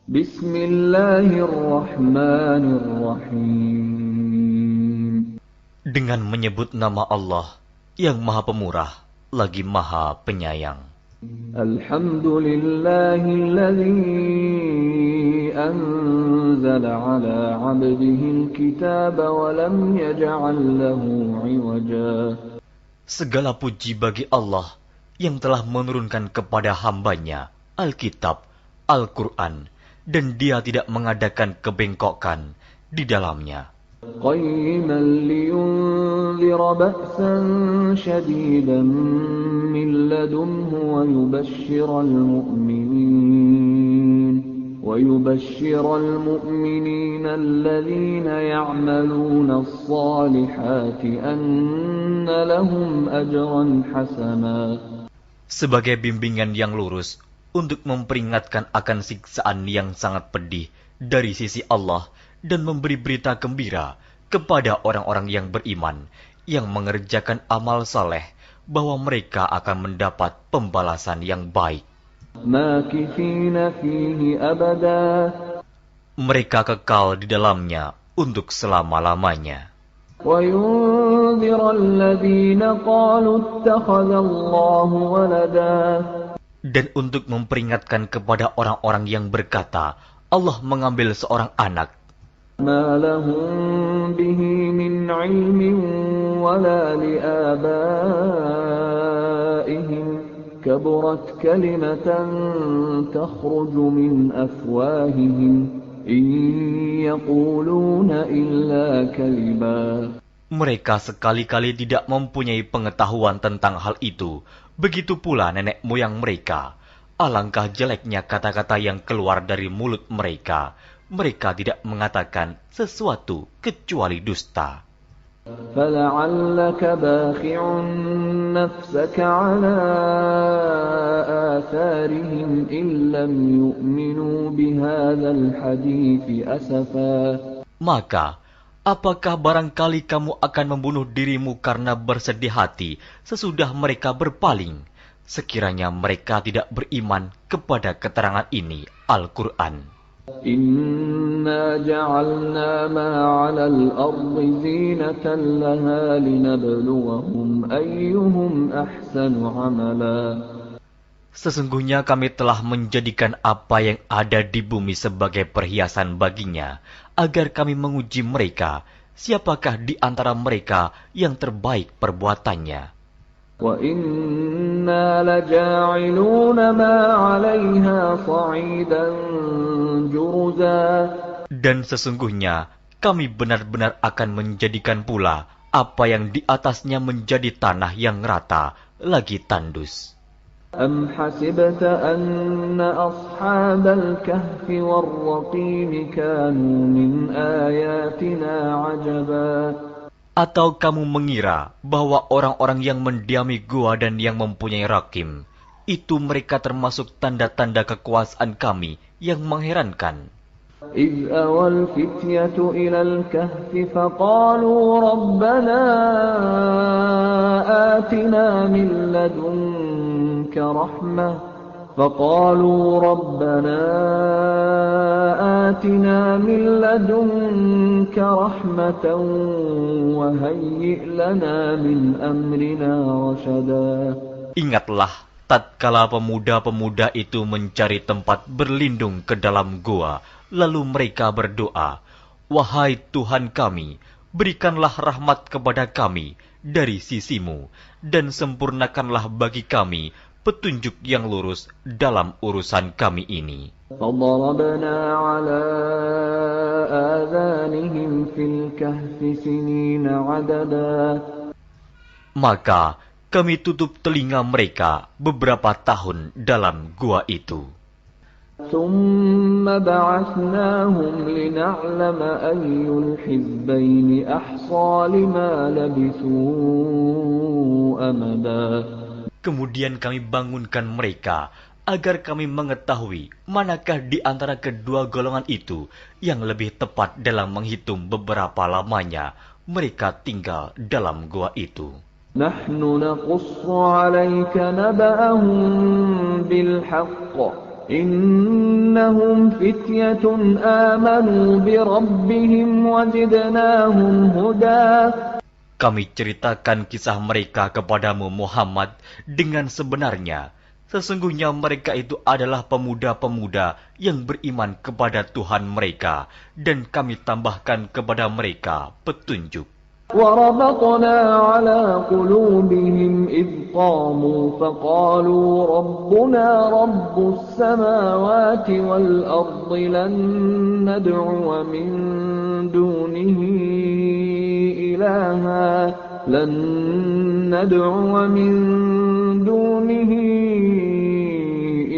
Bismillahirrahmanirrahim. Dengan menyebut nama Allah yang Maha Pemurah lagi Maha Penyayang. Alhamdulillahilladzi anzala ala 'abdihi al-kitaba wa lam yaj'al lahu 'iwaja. Segala puji bagi Allah yang telah menurunkan kepada hambanya Alkitab, Al-Quran, dan dia tidak mengadakan kebengkokan di dalamnya. قيما لينذر بأسا شديدا من لدنه ويبشر المؤمنين الذين يعملون الصالحات أن لهم أجرا حسنا. Sebagai bimbingan yang lurus untuk memperingatkan akan siksaan yang sangat pedih dari sisi Allah dan memberi berita gembira kepada orang-orang yang beriman yang mengerjakan amal saleh bahwa mereka akan mendapat pembalasan yang baik. ماكثين فيه أبدا. Mereka kekal di dalamnya untuk selama-lamanya. وينذر الذين قالوا اتخذ الله ولدا. Dan untuk memperingatkan kepada orang-orang yang berkata, Allah mengambil seorang anak. ما لهم به من علم ولا لآبائهم كبرت كلمة تخرج من أفواههم إن يقولون إلا كذبا. Mereka sekali-kali tidak mempunyai pengetahuan tentang hal itu. Begitu pula nenek moyang mereka. Alangkah jeleknya kata-kata yang keluar dari mulut mereka. Mereka tidak mengatakan sesuatu kecuali dusta. فَلَعَلَّكَ بَاخِعٌ نَفْسَكَ عَلَىٰ آثَارِهِمْ إِن لَّمْ يُؤْمِنُوا بِهَٰذَا الْحَدِيثِ أَسَفًا. Maka, apakah barangkali kamu akan membunuh dirimu karena bersedih hati sesudah mereka berpaling, sekiranya mereka tidak beriman kepada keterangan ini, Al-Quran. Inna ja'alna ma 'alal ardi zinatan laha linabluwahum ayyuhum ahsanu 'amala. Sesungguhnya kami telah menjadikan apa yang ada di bumi sebagai perhiasan baginya, agar kami menguji mereka, siapakah di antara mereka yang terbaik perbuatannya. Wa inna laja'iluna ma 'alayha sa'idan juruza. Dan sesungguhnya kami benar-benar akan menjadikan pula apa yang di atasnya menjadi tanah yang rata lagi tandus. Am hasibta anna ashabal kahfi war-raqim kanu min ayatina 'ajaba. Atau kamu mengira bahwa orang-orang yang mendiami gua dan yang mempunyai rakim, itu mereka termasuk tanda-tanda kekuasaan kami yang mengherankan. إِذْ أَوَى الْفِتْيَةُ إِلَى الْكَهْفِ فَقَالُوا رَبَّنَا آتِنَا مِن لَّدُنكَ رَحْمَةً وَهَيِّئْ لَنَا مِنْ أَمْرِنَا رَشَدًا. Ingatlah tatkala pemuda-pemuda itu mencari tempat berlindung ke dalam gua, lalu mereka berdoa, "Wahai Tuhan kami, berikanlah rahmat kepada kami dari sisimu, dan sempurnakanlah bagi kami petunjuk yang lurus dalam urusan kami ini." فَضَرَبْنَا عَلَىٰ آذَانِهِمْ فِي الْكَهْفِ سِنِينَ عَدَدًا. Maka kami tutup telinga mereka beberapa tahun dalam gua itu. ثُمَّ بَعَثْنَاهُمْ لِنَعْلَمَ أَيُّ الْحِزْبَيْنِ أَحْصَىٰ لِمَا لَبِثُوا أَمَدًا. Kemudian kami bangunkan mereka agar kami mengetahui manakah di antara kedua golongan itu yang lebih tepat dalam menghitung beberapa lamanya mereka tinggal dalam gua itu. نحن نقص عليك نبأهم بالحق إنهم فتية آمنوا بربهم وزدناهم هدى. Kami ceritakan kisah mereka kepadamu Muhammad dengan sebenarnya. Sesungguhnya mereka itu adalah pemuda-pemuda yang beriman kepada Tuhan mereka, dan kami tambahkan kepada mereka petunjuk. وربطنا على قلوبهم إذ قاموا فقالوا ربنا رب السماوات والأرض لن ندعو من دونه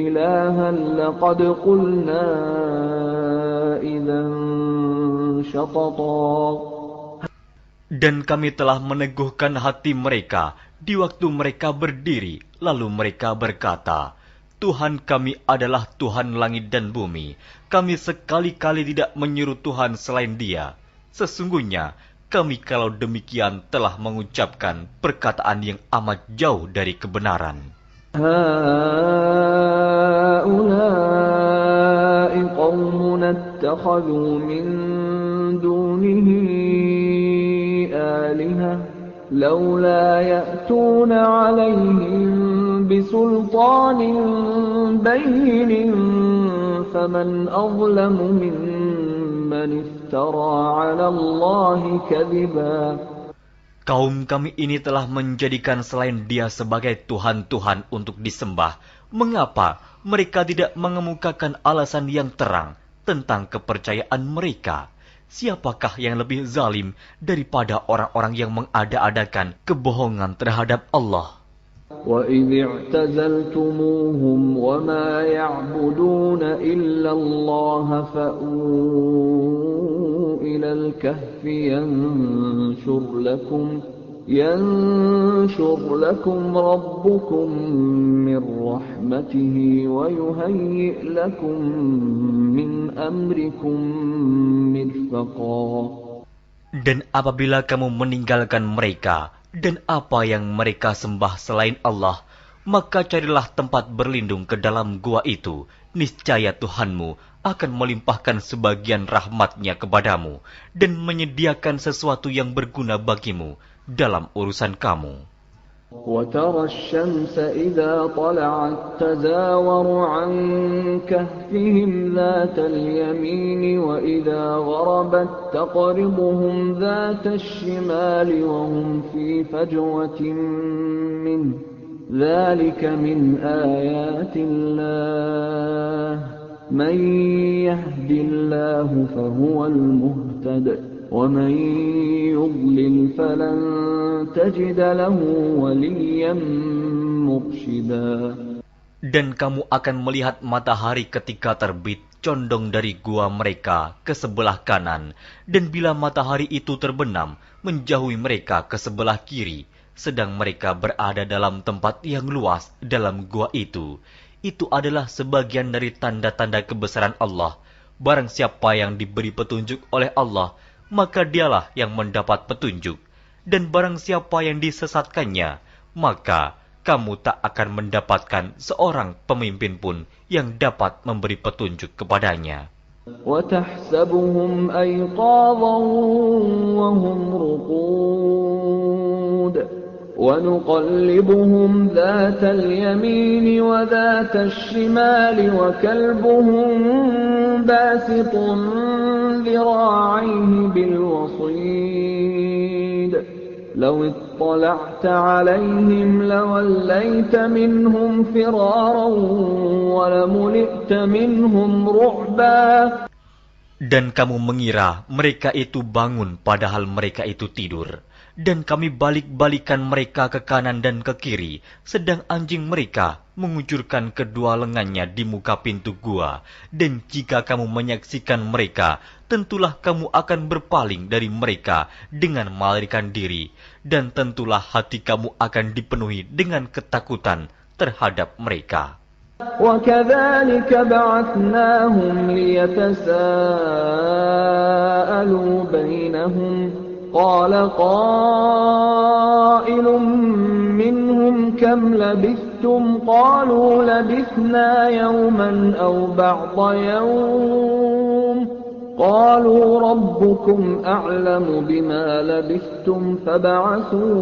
إلها لقد قلنا إذا شططا. Dan kami telah meneguhkan hati mereka di waktu mereka berdiri, lalu mereka berkata, Tuhan kami adalah Tuhan langit dan bumi. Kami sekali-kali tidak menyeru Tuhan selain Dia. Sesungguhnya, kami kalau demikian telah mengucapkan perkataan yang amat jauh dari kebenaran. Ha'ulai qawmun attakhadhu min dunihi آلهة لولا يأتون عليهم بسلطان بين فمن أظلم ممن افترى على الله كذبا. Kaum kami ini telah menjadikan selain Dia sebagai Tuhan-Tuhan untuk disembah. Mengapa mereka tidak mengemukakan alasan yang terang tentang kepercayaan mereka? Siapakah yang lebih zalim daripada orang-orang yang mengada-adakan kebohongan terhadap Allah? وَإِذِ اعْتَزَلْتُمُوهُمْ وَمَا يَعْبُدُونَ إِلَّا اللَّهَ فَأْوُوا إِلَى الْكَهْفِ يَنشُرْ لَكُمْ رَبُّكُمْ مِنْ رَحْمَتِهِ وَيُهَيِّئْ لَكُمْ مِنْ أَمْرِكُمْ مِرْفَقًا. Dan apabila kamu meninggalkan mereka dan apa yang mereka sembah selain Allah, maka carilah tempat berlindung ke dalam gua itu. Niscaya Tuhanmu akan melimpahkan sebagian rahmat-Nya kepadamu dan menyediakan sesuatu yang berguna bagimu dalam urusan kamu. وَتَرَى الشَّمْسَ إِذَا طَلَعَتْ تَزَاوَرُ عَنْ كَهْفِهِمْ ذَاتَ الْيَمِينِ وَإِذَا غَرَبَتْ تَقْرِضُهُمْ ذَاتَ الشِّمَالِ وَهُمْ فِي فَجْوَةٍ مِّنْهُ ذَلِكَ مِنْ آيَاتِ اللَّهِ مَنْ يَهْدِ اللَّهُ فَهُوَ الْمُهْتَدِ وَمَنْ يُضْلِلْ فَلَنْ تَجِدَ لَهُ وَلِيًّا مُرْشِدًا. Dan kamu akan melihat matahari ketika terbit condong dari gua mereka ke sebelah kanan, dan bila matahari itu terbenam menjauhi mereka ke sebelah kiri, sedang mereka berada dalam tempat yang luas dalam gua itu. Itu adalah sebagian dari tanda-tanda kebesaran Allah. Barang siapa yang diberi petunjuk oleh Allah, maka dialah yang mendapat petunjuk. Dan barang siapa yang disesatkannya, maka kamu tak akan mendapatkan seorang pemimpin pun yang dapat memberi petunjuk kepadanya. وَتَحْسَبُهُمْ أَيْقَاظًا وَهُمْ رُقُودٌ وَنُقَلِّبُهُمْ ذَاتَ الْيَمِينِ وَذَاتَ الشِّمَالِ وَكَلْبُهُمْ بَاسِطٌ ذِرَاعَيْهِ بِالْوَصِيدِ لَوِ اطَّلَعْتَ عَلَيْهِمْ لَوَلَّيْتَ مِنْهُمْ فِرَارًا وَلَمُلِئْتَ مِنْهُمْ رُعْبًا. Dan kamu mengira mereka itu bangun padahal mereka itu tidur. Dan kami balik-balikan mereka ke kanan dan ke kiri, sedang anjing mereka mengucurkan kedua lengannya di muka pintu gua. Dan jika kamu menyaksikan mereka, tentulah kamu akan berpaling dari mereka dengan melarikan diri. Dan tentulah hati kamu akan dipenuhi dengan ketakutan terhadap mereka. وَكَذَلِكَ بَعَثْنَاهُمْ لِيَتَسَاءَلُوا بَيْنَهُمْ قَالَ قَائِلٌ مِّنْهُمْ كَمْ لَبِثْتُمْ لبثتم قالوا لبثنا يوما أو بعض يوم قالوا ربكم أعلم بما لبثتم فابعثوا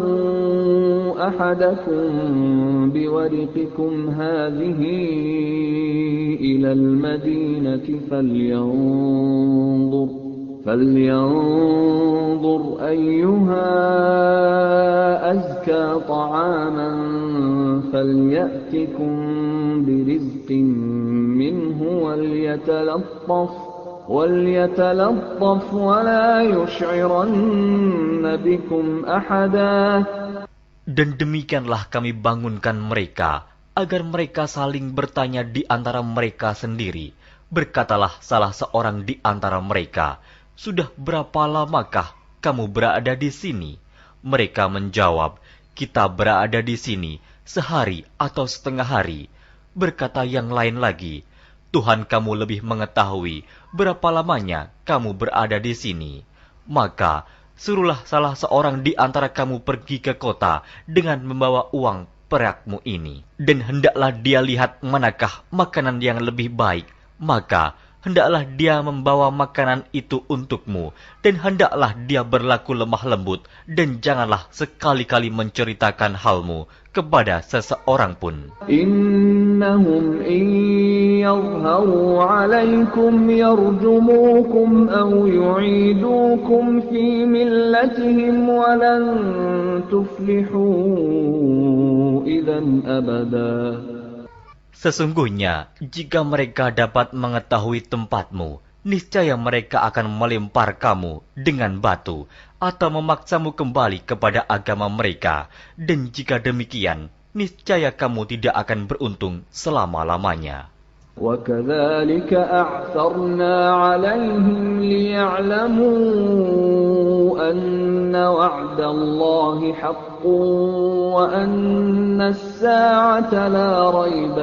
أحدكم بورقكم هذه إلى المدينة فلينظر أيها أزكى طعاما فليأتكم برزق منه وليتلطف ولا يشعرن بكم أحدا. Dan demikianlah kami bangunkan mereka, agar mereka saling bertanya di antara mereka sendiri. Berkatalah salah seorang di antara mereka, "Sudah berapa lamakah kamu berada di sini?" Mereka menjawab, "Kita berada di sini sehari atau setengah hari." Berkata yang lain lagi, "Tuhan kamu lebih mengetahui berapa lamanya kamu berada di sini. Maka suruhlah salah seorang di antara kamu pergi ke kota dengan membawa uang perakmu ini. Dan hendaklah dia lihat manakah makanan yang lebih baik. Maka hendaklah dia membawa makanan itu untukmu. Dan hendaklah dia berlaku lemah lembut. Dan janganlah sekali-kali menceritakan halmu kepada seseorang pun. Innahum in yadhharu alaykum yarjumukum aw yu'idukum fi millatihim walan tuflihu idzan abada. Sesungguhnya, jika mereka dapat mengetahui tempatmu, niscaya mereka akan melempar kamu dengan batu atau memaksamu kembali kepada agama mereka. Dan jika demikian, niscaya kamu tidak akan beruntung selama-lamanya. وَكَذَلِكَ أَعْثَرْنَا عَلَيْهِمْ لِيَعْلَمُوا أَنَّ وَعْدَ اللَّهِ حَقٌّ وَأَنَّ السَّاعَةَ لَا رَيْبَ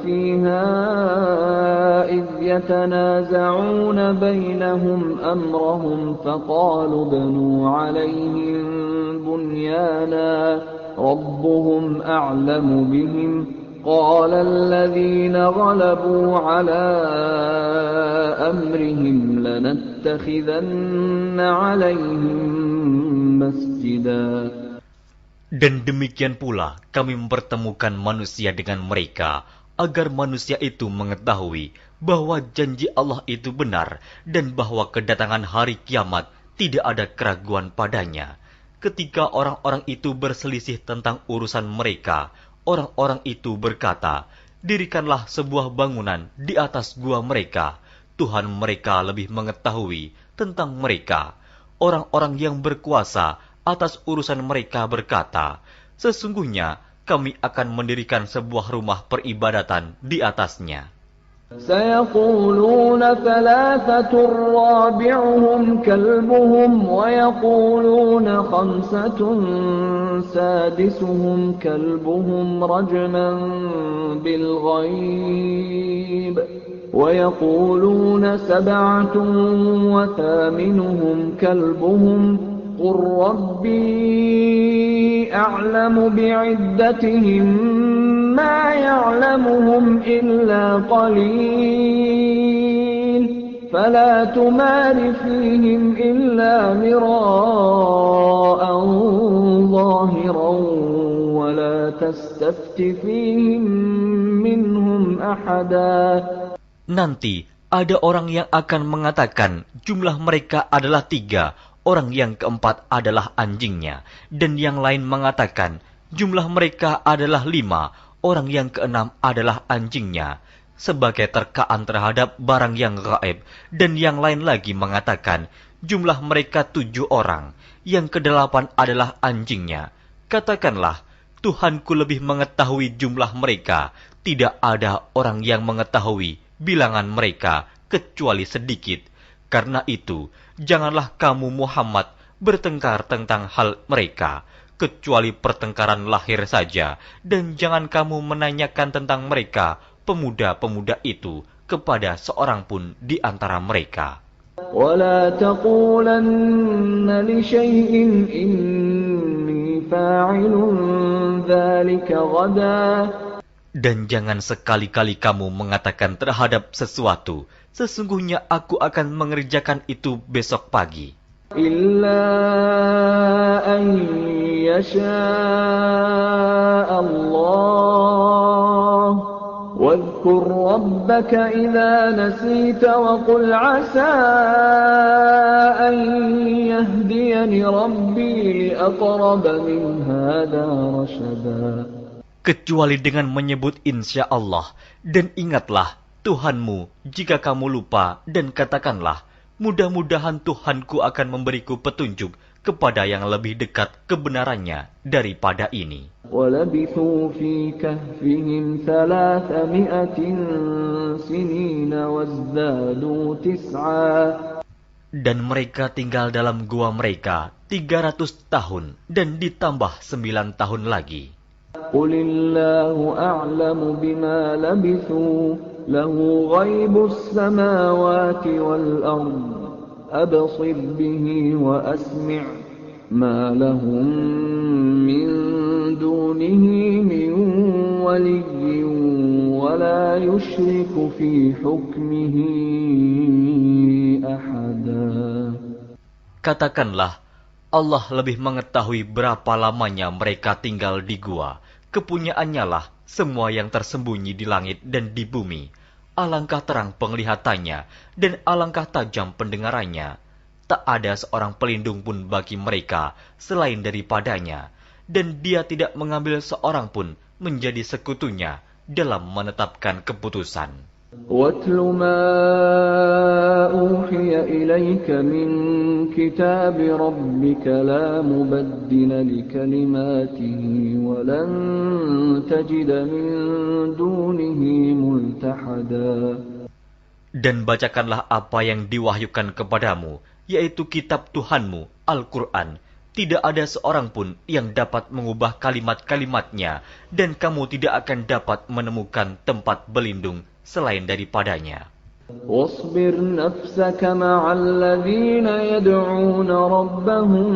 فِيهَا إِذْ يَتَنَازَعُونَ بَيْنَهُمْ أَمْرَهُمْ فَقَالُوا ابْنُوا عَلَيْهِمْ بُنْيَانًا رَبُّهُمْ أَعْلَمُ بِهِمْ قَالَ الَّذِينَ غَلَبُوا عَلَى أَمْرِهِمْ لَنَتَّخِذَنَّ عَلَيْهِمْ مَسْجِدًا. Dan demikian pula kami mempertemukan manusia dengan mereka, agar manusia itu mengetahui bahwa janji Allah itu benar, dan bahwa kedatangan hari kiamat tidak ada keraguan padanya. Ketika orang-orang itu berselisih tentang urusan mereka, orang-orang itu berkata, "Dirikanlah sebuah bangunan di atas gua mereka. Tuhan mereka lebih mengetahui tentang mereka." Orang-orang yang berkuasa atas urusan mereka berkata, "Sesungguhnya kami akan mendirikan sebuah rumah peribadatan di atasnya." سيقولون ثلاثة رابعهم كلبهم ويقولون خمسة سادسهم كلبهم رجما بالغيب ويقولون سبعة وثامنهم كلبهم قل ربي أعلم بعدتهم ما يعلمهم إلا قليل فلا تمار فيهم إلا مراء ظاهرا ولا تستفت فيهم منهم أحدا. Nanti ada orang yang akan mengatakan jumlah mereka adalah 3, orang yang keempat adalah anjingnya, dan yang lain mengatakan jumlah mereka adalah 5, orang yang keenam adalah anjingnya, sebagai terkaan terhadap barang yang gaib. Dan yang lain lagi mengatakan jumlah mereka 7 orang, yang ke-8 adalah anjingnya. Katakanlah, Tuhanku lebih mengetahui jumlah mereka, tidak ada orang yang mengetahui bilangan mereka kecuali sedikit. Karena itu, janganlah kamu Muhammad bertengkar tentang hal mereka, kecuali pertengkaran lahir saja, dan jangan kamu menanyakan tentang mereka, pemuda-pemuda itu, kepada seorang pun di antara mereka. ولا تقولن لشيء إني فاعل ذلك غدا. Dan jangan sekali-kali kamu mengatakan terhadap sesuatu, sesungguhnya aku akan mengerjakan itu besok pagi. إلا أن يشاء الله واذكر ربك إذا نسيت وقل عسى أن يهديني ربي لأقرب من هذا رشدا. Kecuali dengan menyebut insya Allah, dan ingatlah Tuhanmu jika kamu lupa, dan katakanlah, mudah-mudahan Tuhanku akan memberiku petunjuk kepada yang lebih dekat kebenarannya daripada ini. وَلَبِثُوا فِي كَهْفِهِمْ 300 سِنِينَ وَازْدَادُوا 9. Dan mereka tinggal dalam gua mereka 300 tahun, dan ditambah 9 tahun lagi. قُلِ اللَّهُ أَعْلَمُ بِمَا لَبِثُوا لَهُ غَيْبُ السَّمَاوَاتِ وَالْأَرْضِ أَبْصِرْ بِهِ وَأَسْمِعْ مَا لَهُم مِّن دُونِهِ مِن وَلِيٍّ وَلَا يُشْرِكُ فِي حُكْمِهِ أَحَدًا. Katakanlah, Allah lebih mengetahui berapa lamanya mereka tinggal di gua. Kepunyaannya lah semua yang tersembunyi di langit dan di bumi. Alangkah terang penglihatannya dan alangkah tajam pendengarannya. Tak ada seorang pelindung pun bagi mereka selain daripadanya. Dan dia tidak mengambil seorang pun menjadi sekutunya dalam menetapkan keputusan. وَاتْلُ مَا أُوحِيَ إِلَيْكَ مِنْ كِتَابِ رَبِّكَ لَا مُبَدِّلَ لِكَلِمَاتِهِ وَلَنْ تَجِدَ مِنْ دُونِهِ مُلْتَحَدًا. Dan bacakanlah apa yang diwahyukan kepadamu, yaitu kitab Tuhanmu, Al-Quran. Tidak ada seorang pun yang dapat mengubah kalimat-kalimatnya, dan kamu tidak akan dapat menemukan tempat berlindung selain daripadanya. واصبر نفسك مع الذين يدعون ربهم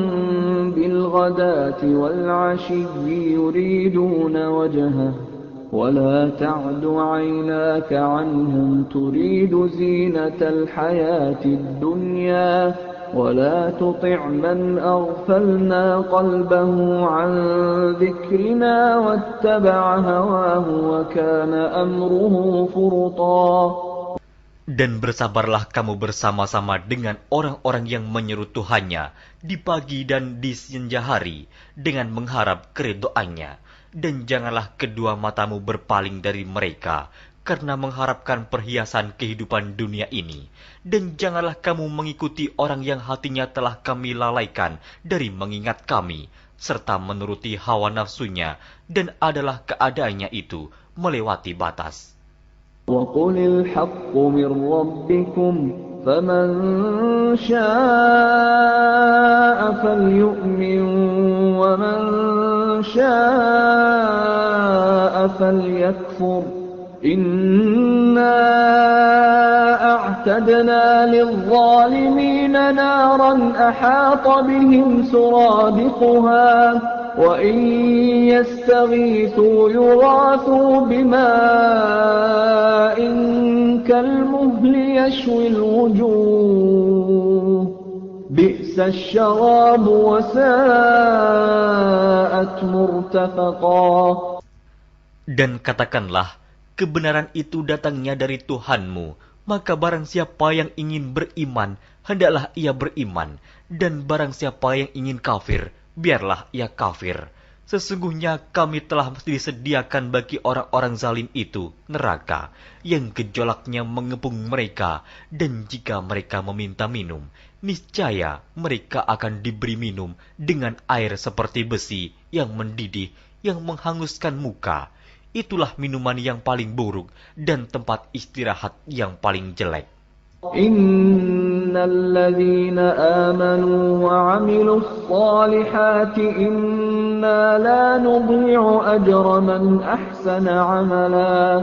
بالغداة والعشي يريدون وجهه ولا تعد عيناك عنهم تريد زينة الحياة الدنيا ولا تطع من أغفلنا قلبه عن ذكرنا واتبع هواه وكان أمره فرطا. Dan bersabarlah kamu bersama-sama dengan orang-orang yang menyeru Tuhannya di pagi dan di senja hari dengan mengharap keridhoannya. Dan janganlah kedua matamu berpaling dari mereka karena mengharapkan perhiasan kehidupan dunia ini. Dan janganlah kamu mengikuti orang yang hatinya telah kami lalaikan dari mengingat kami, serta menuruti hawa nafsunya, dan adalah keadaannya itu melewati batas. وَقُلِ الْحَقُّ مِنْ رَبِّكُمْ فَمَنْ شَاءَ فَلْيُؤْمِنْ وَمَنْ شَاءَ فَلْيَكْفُرْ إِنَّا أَعْتَدْنَا لِلظَّالِمِينَ نَارًا أَحَاطَ بِهِمْ سُرَادِقُهَا وَإِنْ يَسْتَغِيثُوا يُغَاثُوا بِمَاءٍ كَالْمُهْلِ يَشْوِي الْوُجُوهَ بِئْسَ الشَّرَابُ وَسَاءَتْ مُرْتَفَقًا. Dan katakanlah, kebenaran itu datangnya dari Tuhanmu, maka barang siapa yang ingin beriman, hendaklah ia beriman, dan barang siapa yang ingin kafir, biarlah ia kafir. Sesungguhnya kami telah disediakan bagi orang-orang zalim itu neraka, yang gejolaknya mengepung mereka, dan jika mereka meminta minum, niscaya mereka akan diberi minum dengan air seperti besi yang mendidih, yang menghanguskan muka. Itulah minuman yang paling buruk dan tempat istirahat yang paling jelek. Innal ladzina amanu wa 'amilus salihati inna la nudhi'u ajra man ahsana 'amala.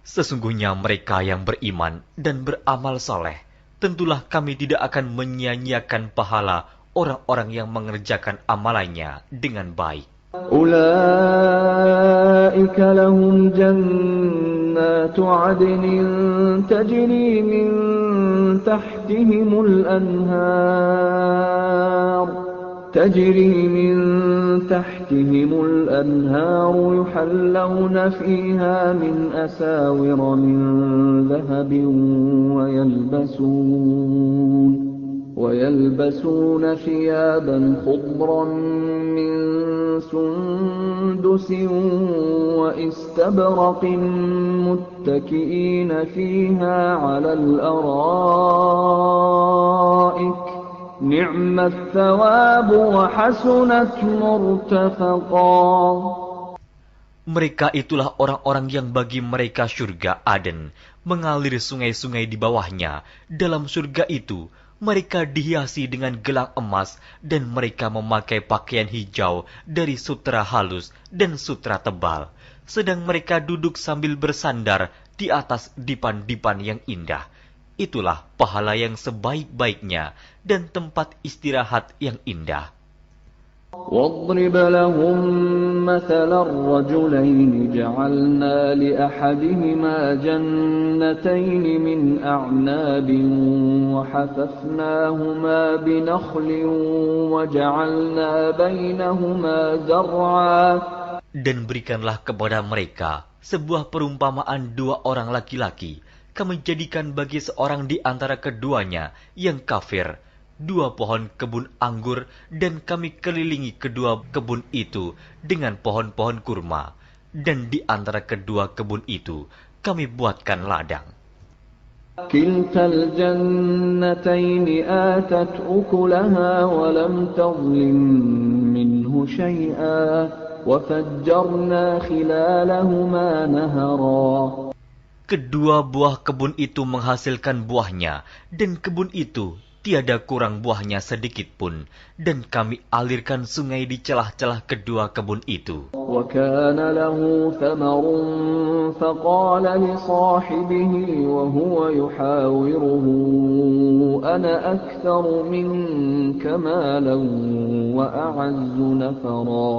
Sesungguhnya mereka yang beriman dan beramal soleh, tentulah kami tidak akan menyia-nyiakan pahala orang-orang yang mengerjakan amalannya dengan baik. أولئك لهم جنات عدن تجري من تحتهم الأنهار يحلون فيها من أساور من ذهب ويلبسون ثيابا خضرا من سندس واستبرق متكئين فيها على الأرائك نعم الثواب وحسنت مرتفقا. Mereka itulah orang-orang yang bagi mereka surga Aden, mengalir sungai-sungai di bawahnya. Dalam surga itu, mereka dihiasi dengan gelang emas dan mereka memakai pakaian hijau dari sutra halus dan sutra tebal. Sedang mereka duduk sambil bersandar di atas dipan-dipan yang indah. Itulah pahala yang sebaik-baiknya dan tempat istirahat yang indah. واضرب لهم مثل الرجلين جعلنا لأحدهما جنتين من أعناب وحففناهما بنخل وجعلنا بينهما زرعا. Dan berikanlah kepada mereka sebuah perumpamaan dua orang laki-laki. Kami jadikan bagi seorang di antara keduanya yang kafir dua pohon kebun anggur, dan kami kelilingi kedua kebun itu dengan pohon-pohon kurma, dan di antara kedua kebun itu kami buatkan ladang. Kiltal jannatayn atat ukulaha wa lam tadhlim minhu shay'a wa fajjarna khilalahuma nahara. Kedua buah kebun itu menghasilkan buahnya, dan kebun itu tiada kurang buahnya sedikit pun, dan kami alirkan sungai di celah-celah kedua kebun itu. وَكَانَ لَهُ ثَمَرٌ فَقَالَ لِصَاحِبِهِ وَهُوَ يُحَاوِرُهُ أَنَا أَكْثَرُ مِنكَ مَالًا وَأَعَزُّ نَفَرًا.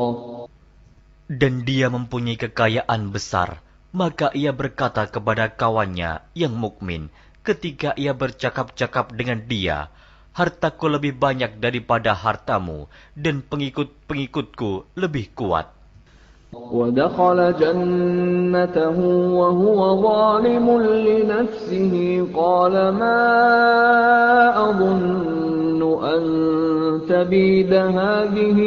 Dan dia mempunyai kekayaan besar, maka ia berkata kepada kawannya yang mukmin, ketika ia bercakap-cakap dengan dia, hartaku lebih banyak daripada hartamu, dan pengikut-pengikutku lebih kuat. وَدَخَلَ جَنَّتَهُ وَهُوَ ظَالِمٌ لِنَفْسِهِ قَالَ مَا أَظُنُّ أَن تَبِيدَ هَذِهِ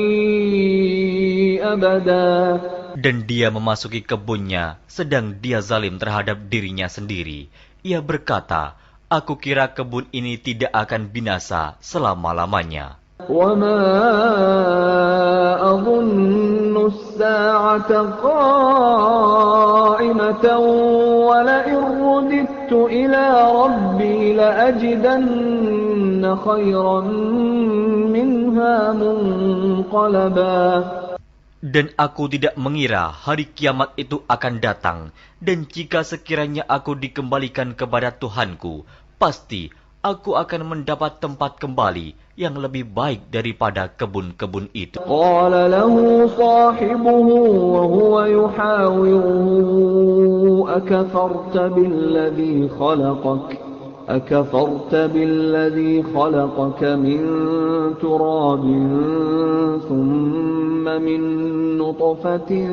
أَبَدًا. Dan dia memasuki kebunnya, sedang dia zalim terhadap dirinya sendiri. Ia berkata, aku kira kebun ini tidak akan binasa selama-lamanya. وَمَا أَظُنُّ السَّاعَةَ قَائِمَةً وَلَئِن رُّدِدتُّ إِلَى رَبِّي لَأَجِدَنَّ خَيْرًا مِنْهَا مُنْقَلَبًا. Dan aku tidak mengira hari kiamat itu akan datang, dan jika sekiranya aku dikembalikan kepada Tuhanku, pasti aku akan mendapat tempat kembali yang lebih baik daripada kebun-kebun itu. Qala lahu sahibuhu wa huwa yuhawiruhu akafarta billadhi khalaqaka min turabin thumma min nutfatin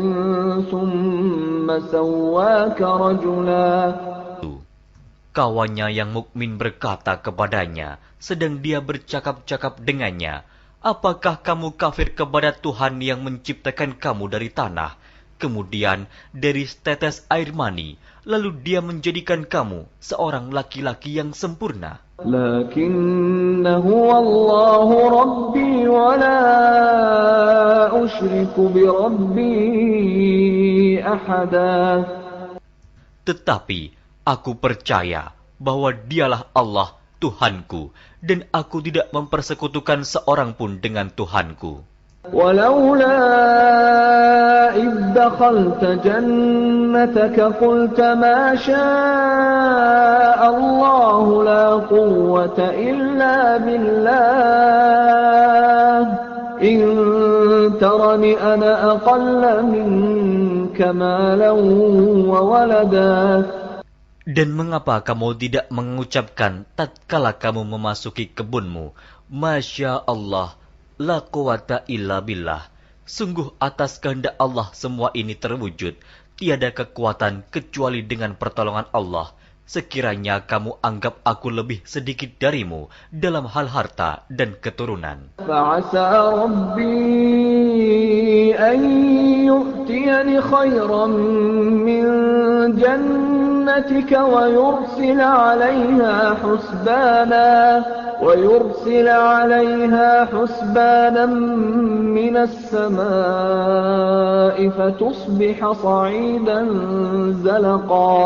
thumma sawwaka rajula. Kawannya yang mukmin berkata kepadanya, sedang dia bercakap-cakap dengannya, apakah kamu kafir kepada Tuhan yang menciptakan kamu dari tanah, kemudian dari setetes air mani, lalu dia menjadikan kamu seorang laki-laki yang sempurna? Lakinnahu Allahu Rabbi wa la usyriku bi Rabbi ahada. Tetapi aku percaya bahwa dialah Allah Tuhanku, dan aku tidak mempersekutukan seorang pun dengan Tuhanku. Walaula إذ دخلت جنتك قلت ما شاء الله لا قوة إلا بالله إن ترني أنا أقل منك مالا وولدا. Dan mengapa kamu tidak mengucapkan tatkala kamu memasuki kebunmu, Masya Allah, la quwata illa billah. Sungguh atas kehendak Allah semua ini terwujud, tiada kekuatan kecuali dengan pertolongan Allah. Sekiranya kamu anggap aku lebih sedikit darimu dalam hal harta dan keturunan. فعسى ربي أن يؤتيني خيرا من جنتك ويرسل عليها حسبانا من السماء فتصبح صعيدا زلقا.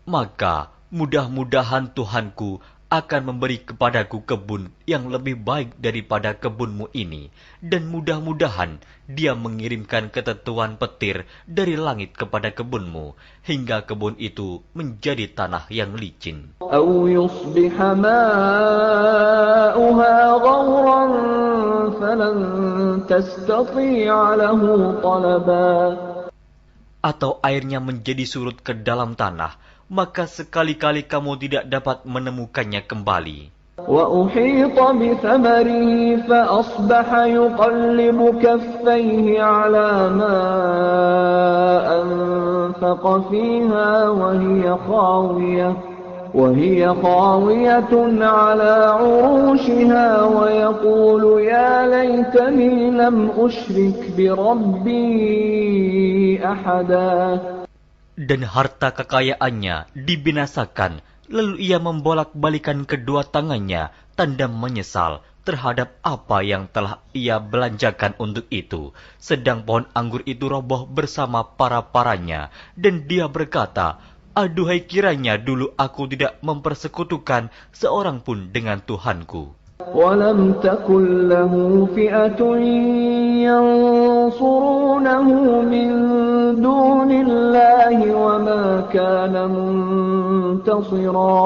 Maka mudah-mudahan Tuhanku akan memberi kepadaku kebun yang lebih baik daripada kebunmu ini, dan mudah-mudahan Dia mengirimkan ketentuan petir dari langit kepada kebunmu, hingga kebun itu menjadi tanah yang licin. أو يصبح ماؤها غورا فلن تستطيع له طلبا. Atau airnya menjadi surut ke dalam tanah, maka sekali-kali kamu tidak dapat menemukannya kembali. وأحيط بثمره فأصبح يقلب كفيه على ما أنفق فيها وهي خاوية على عروشها ويقول يا ليتني لم أشرك بربي أحدا. Dan harta kekayaannya dibinasakan, lalu ia membolak-balikan kedua tangannya, tanda menyesal terhadap apa yang telah ia belanjakan untuk itu. Sedang pohon anggur itu roboh bersama para-paranya, dan dia berkata, aduhai kiranya dulu aku tidak mempersekutukan seorang pun dengan Tuhanku. وَلَمْ تَكُنْ لَهُ فِئَةٌ يَنْصُرُونَهُ مِنْ دُونِ اللَّهِ وَمَا كَانَ مُنْتَصِرًا.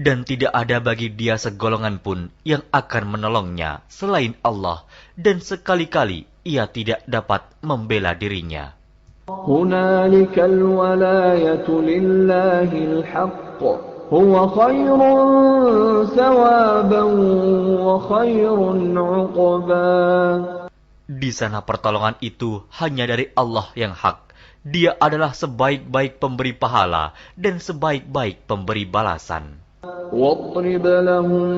Dan tidak ada bagi dia segolongan pun yang akan menolongnya selain Allah, dan sekali-kali ia tidak dapat membela dirinya. هُنَالِكَ الْوَلَايَةُ لِلَّهِ الْحَقِّ هُوَ خَيْرٌ ثَوَابًا وَخَيْرٌ عُقْبًا. Di sana pertolongan itu hanya dari Allah yang hak. Dia adalah sebaik-baik pemberi pahala dan sebaik-baik pemberi balasan. وَاضْرِبْ لَهُم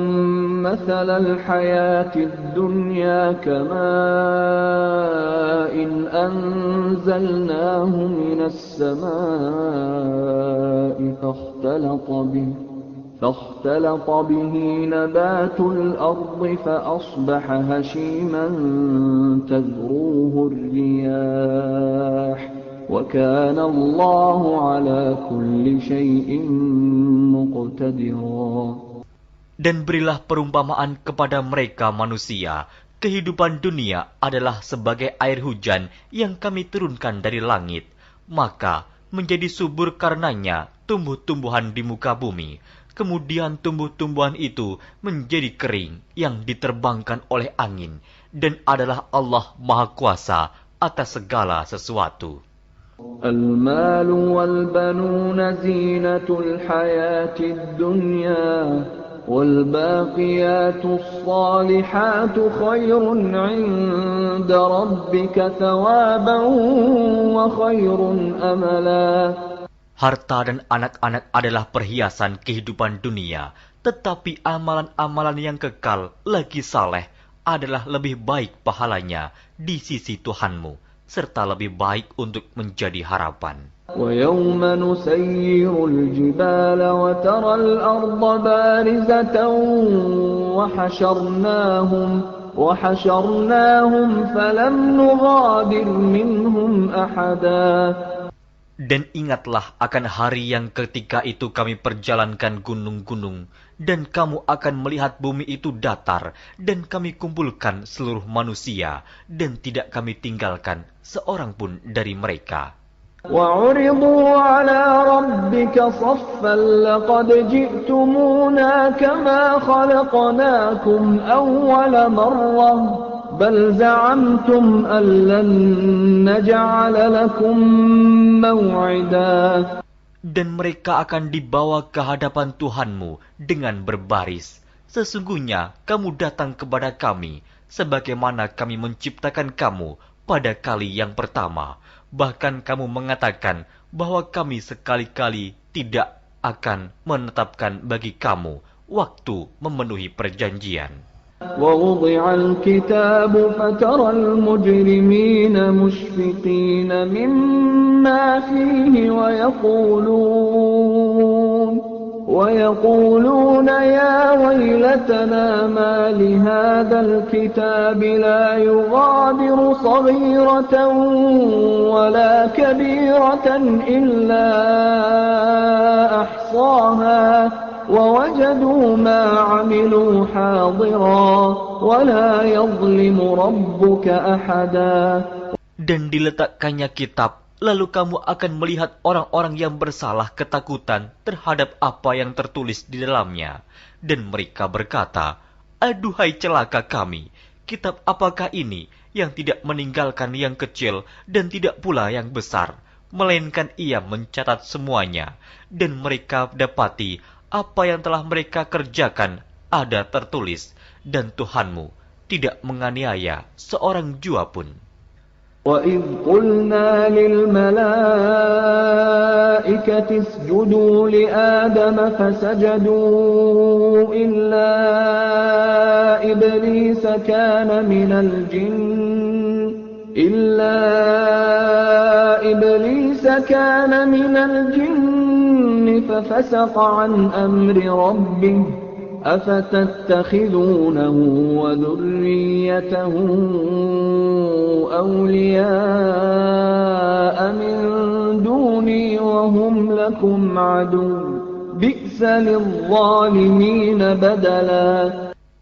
مَّثَلَ الْحَيَاةِ الدُّنْيَا كَمَاءٍ أَنزَلْنَاهُ مِنَ السَّمَاءِ فاختلط به نبات الأرض فأصبح هشيما تذروه الرياح وكان الله على كل شيء مقتدرا. Dan berilah perumpamaan kepada mereka manusia, kehidupan dunia adalah sebagai air hujan yang kami turunkan dari langit, maka menjadi subur karenanya tumbuh-tumbuhan di muka bumi. Kemudian tumbuh-tumbuhan itu menjadi kering yang diterbangkan oleh angin, dan adalah Allah Maha Kuasa atas segala sesuatu. المال والبنون زينة الحياة الدنيا والباقيات الصالحات خير عند ربك ثوابا وخير أملا. Harta dan anak-anak adalah perhiasan kehidupan dunia, tetapi amalan-amalan yang kekal lagi saleh adalah lebih baik pahalanya di sisi Tuhanmu, serta lebih baik untuk menjadi harapan. وَيَوْمَ نُسَيِّرُ الْجِبَالَ وَتَرَى الْأَرْضَ بَارِزَةً وَحَشَرْنَاهُمْ فَلَمْ نُغَادِرْ مِنْهُمْ أَحَدًا. Dan ingatlah akan hari yang ketika itu kami perjalankan gunung-gunung, dan kamu akan melihat bumi itu datar, dan kami kumpulkan seluruh manusia, dan tidak kami tinggalkan seorang pun dari mereka. وَعُرِضُوا عَلَى رَبِّكَ صَفًّا لَقَدْ جِئْتُمُونَا كَمَا خَلَقْنَاكُمْ أَوَّلَ مَرَّةٍ بَلْ زَعَمْتُمْ أَن لَّن نَّجْعَلَ لَكُم مَّوْعِدًا. Dan mereka akan dibawa ke hadapan Tuhanmu dengan berbaris. Sesungguhnya kamu datang kepada kami, sebagaimana kami menciptakan kamu pada kali yang pertama. Bahkan kamu mengatakan bahwa kami sekali-kali tidak akan menetapkan bagi kamu waktu memenuhi perjanjian. وَوُضِعَ الْكِتَابُ فَتَرَى الْمُجْرِمِينَ مُشْفِقِينَ مِمَّا فِيهِ وَيَقُولُونَ يَا وَيْلَتَنَا مَا لِهَذَا الْكِتَابِ لَا يُغَادِرُ صَغِيرَةً وَلَا كَبِيرَةً إِلَّا أَحْصَاهَا وَوَجَدُوا مَا عَمِلُوا حَاضِرًا وَلَا يَظْلِمُ رَبُّكَ أَحَدًا. Dan diletakkannya kitab, lalu kamu akan melihat orang-orang yang bersalah ketakutan terhadap apa yang tertulis di dalamnya. Dan mereka berkata, "Aduhai celaka kami, kitab apakah ini yang tidak meninggalkan yang kecil dan tidak pula yang besar, melainkan ia mencatat semuanya." Dan mereka dapati apa yang telah mereka kerjakan ada tertulis, dan Tuhanmu tidak menganiaya seorang jua pun. وَإِذْ قُلْنَا لِلْمَلَائِكَةِ اسْجُدُوا لِآدَمَ فَسَجَدُوا إِلَّا إِبْلِيسَ كَانَ مِنَ الْجِنِّ فَفَسَقَ عَنْ أَمْرِ رَبِّهِ أَفَتَتَّخِذُونَهُ وَذُرِّيَّتَهُ أَوْلِيَاءَ مِن دُونِي وَهُمْ لَكُمْ عَدُوٌّ بِئْسَ لِلظَّالِمِينَ بَدَلًا.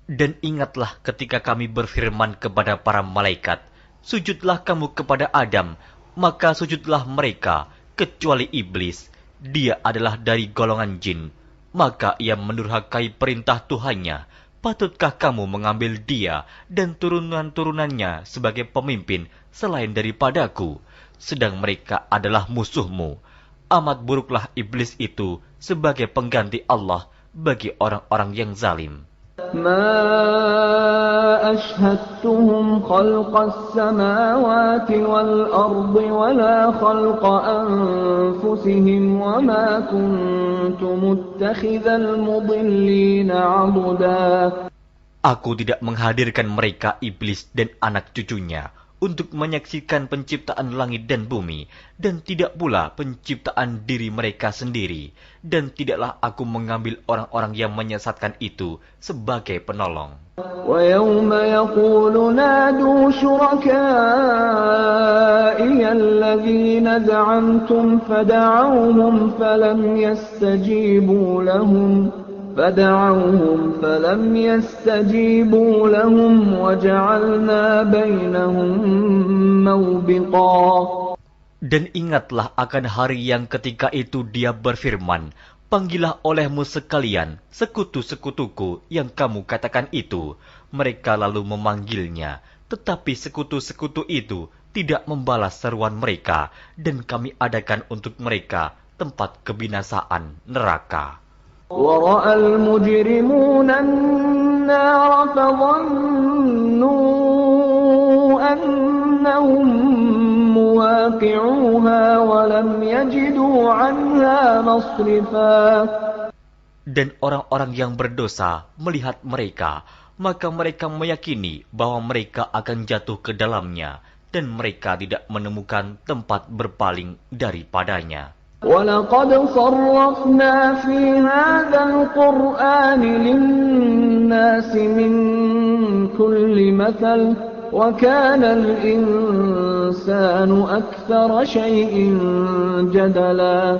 Dan ingatlah ketika kami berfirman kepada para malaikat, "Sujudlah kamu kepada Adam," maka sujudlah mereka, kecuali iblis. Dia adalah dari golongan jin. Maka ia mendurhakai perintah Tuhannya. Patutkah kamu mengambil dia dan turunan-turunannya sebagai pemimpin selain daripadaku? Sedang mereka adalah musuhmu. Amat buruklah iblis itu sebagai pengganti Allah bagi orang-orang yang zalim. مَا أَشْهَدتُّهُمْ خَلْقَ السَّمَاوَاتِ وَالْأَرْضِ وَلَا خَلْقَ أَنفُسِهِمْ وَمَا كُنتُ مُتَّخِذَ الْمُضِلِّينَ عَضُدًا. Aku tidak menghadirkan mereka iblis dan anak cucunya untuk menyaksikan penciptaan langit dan bumi, dan tidak pula penciptaan diri mereka sendiri, dan tidaklah aku mengambil orang-orang yang menyesatkan itu sebagai penolong. وَيَوْمَ يَقُولُ نَادُوا شُرَكَائِيَ الَّذِينَ زَعَمْتُمْ فَدَعَوْهُمْ فَلَمْ يَسْتَجِيبُوا لَهُمْ وَجَعَلْنَا بَيْنَهُمْ مَوْبِقًا. Dan ingatlah akan hari yang ketika itu dia berfirman, "Panggillah olehmu sekalian sekutu-sekutuku yang kamu katakan itu." Mereka lalu memanggilnya, tetapi sekutu-sekutu itu tidak membalas seruan mereka, dan kami adakan untuk mereka tempat kebinasaan neraka. وَرَأَى الْمُجْرِمُونَ النَّارَ فَظَنُّوا أَنَّهُمْ مُوَاقِعُوهَا وَلَمْ يَجِدُوا عَنْهَا مَصْرِفًا. Dan orang-orang yang berdosa melihat mereka, maka mereka meyakini bahwa mereka akan jatuh ke dalamnya, dan mereka tidak menemukan tempat berpaling daripadanya. وَلَقَدْ صَرَّفْنَا فِي هَذَا الْقُرْآنِ لِلنَّاسِ مِنْ كُلِّ مَثَلٍ وَكَانَ الْإِنسَانُ الْإِنسَانُ أَكْثَرَ شَيْءٍ جَدَلًا.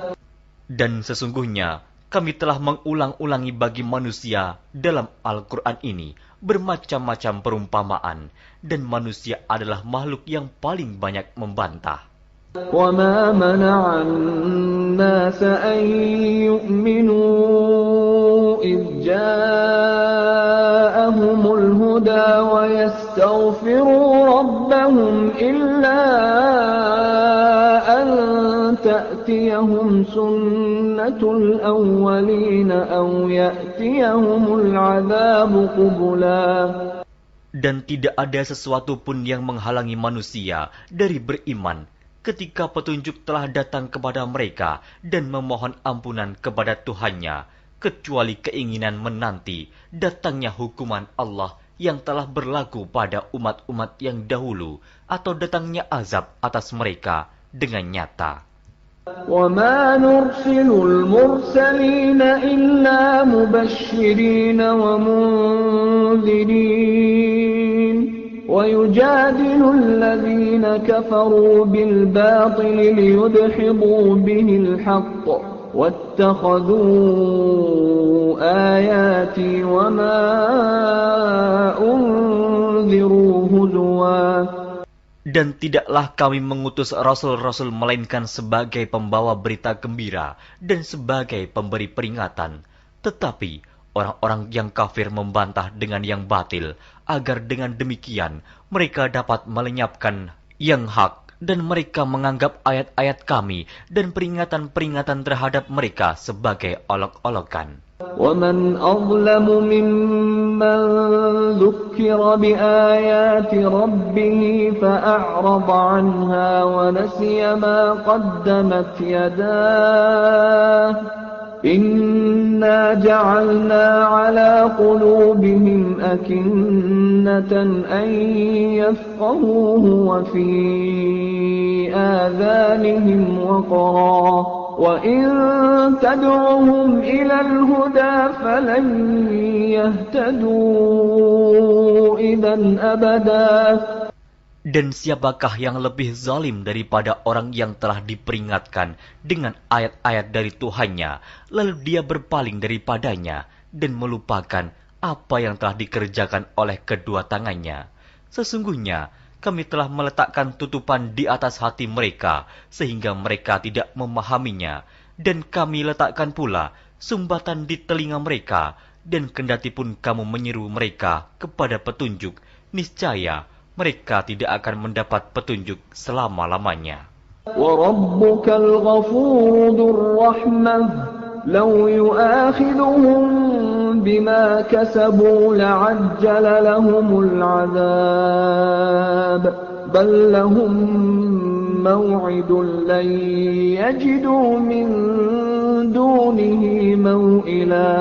Dan sesungguhnya kami telah mengulang-ulangi bagi manusia dalam Al-Quran ini bermacam-macam perumpamaan, dan manusia adalah makhluk yang paling banyak membantah. وَمَا مَنَعَ النَّاسَ أَن يُؤْمِنُوا إِذْ جَاءَهُمُ الْهُدَى وَيَسْتَغْفِرُوا رَبَّهُمْ إِلَّا أَن تَأْتِيَهُمْ سُنَّةُ الْأَوَّلِينَ أَوْ يَأْتِيَهُمُ الْعَذَابُ قُبُلًا. Dan tidak ada sesuatu pun yang menghalangi manusia dari beriman ketika petunjuk telah datang kepada mereka dan memohon ampunan kepada Tuhannya, kecuali keinginan menanti datangnya hukuman Allah yang telah berlaku pada umat-umat yang dahulu, atau datangnya azab atas mereka dengan nyata. وَمَا نُرْسِلُ الْمُرْسَلِينَ إِلَّا مُبَشِّرِينَ وَمُنذِرِينَ وَيُجَادِلُ الَّذِينَ كَفَرُوا بِالْبَاطِلِ لِيُدْحِضُوا بِهِ الْحَقَّ وَاتَّخَذُوا آيَاتِي وَمَا أُنذِرُوا هُزُوًا. Dan tidaklah kami mengutus rasul-rasul melainkan sebagai pembawa berita gembira dan sebagai pemberi peringatan. Tetapi orang-orang yang kafir membantah dengan yang batil, agar dengan demikian mereka dapat melenyapkan yang hak, dan mereka menganggap ayat-ayat kami dan peringatan-peringatan terhadap mereka sebagai olok-olokan. وَمَنْ أَظْلَمُ مِمَّنْ ذُكِّرَ بِآيَاتِ رَبِّهِ فَأَعْرَضَ عَنْهَا وَنَسِيَ مَا قَدَّمَتْ يَدَاهُ إِنَّا جَعَلْنَا عَلَى قُلُوبِهِمْ أَكِنَّةً أَنْ يَفْقَهُوهُ وَفِي آذَانِهِمْ وَقْرًا وَإِن تَدْعُهُمْ إِلَى الْهُدَى فَلَنْ يَهْتَدُوا إِذًا أَبَدًا. Dan siapakah yang lebih zalim daripada orang yang telah diperingatkan dengan ayat-ayat dari Tuhannya, lalu dia berpaling daripadanya dan melupakan apa yang telah dikerjakan oleh kedua tangannya. Sesungguhnya kami telah meletakkan tutupan di atas hati mereka sehingga mereka tidak memahaminya, dan kami letakkan pula sumbatan di telinga mereka, dan kendatipun kamu menyeru mereka kepada petunjuk, niscaya mereka tidak akan mendapat petunjuk selama-lamanya. وَرَبُّكَ الْغَفُورُ ذُو الرَّحْمَةِ لَوْ يُؤَاخِذُهُم بِمَا كَسَبُوا لَعَجَّلَ لَهُمُ الْعَذَابَ بَل لَّهُم مَّوْعِدٌ لَّن يَجِدُوا مِن دُونِهِ مَوْئِلًا.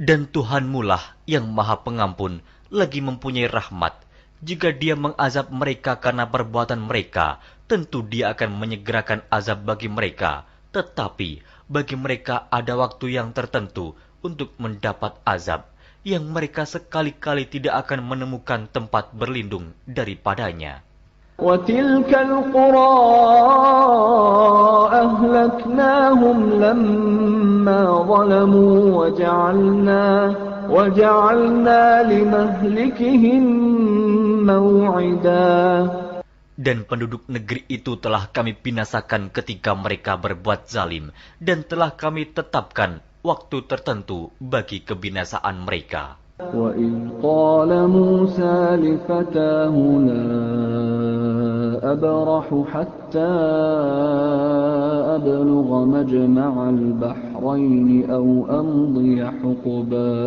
Dan Tuhanmulah yang Maha Pengampun lagi mempunyai rahmat. Jika dia mengazab mereka karena perbuatan mereka, tentu dia akan menyegerakan azab bagi mereka. Tetapi bagi mereka ada waktu yang tertentu untuk mendapat azab, yang mereka sekali-kali tidak akan menemukan tempat berlindung daripadanya. وَتِلْكَ الْقُرَىٰ أَهْلَكْنَاهُمْ لَمَّا ظَلَمُوا وَجَعَلْنَا لِمَهْلِكِهِم مَّوْعِدًا. Dan penduduk negeri itu telah kami binasakan ketika mereka berbuat zalim, dan telah kami tetapkan waktu tertentu bagi kebinasaan mereka. وَإِذْ قَالَ مُوسَىٰ لِفَتَاهُ لَا أَبْرَحُ حَتَّىٰ أَبْلُغَ مَجْمَعَ الْبَحْرَيْنِ أَوْ أَمْضِيَ حُقُبًا.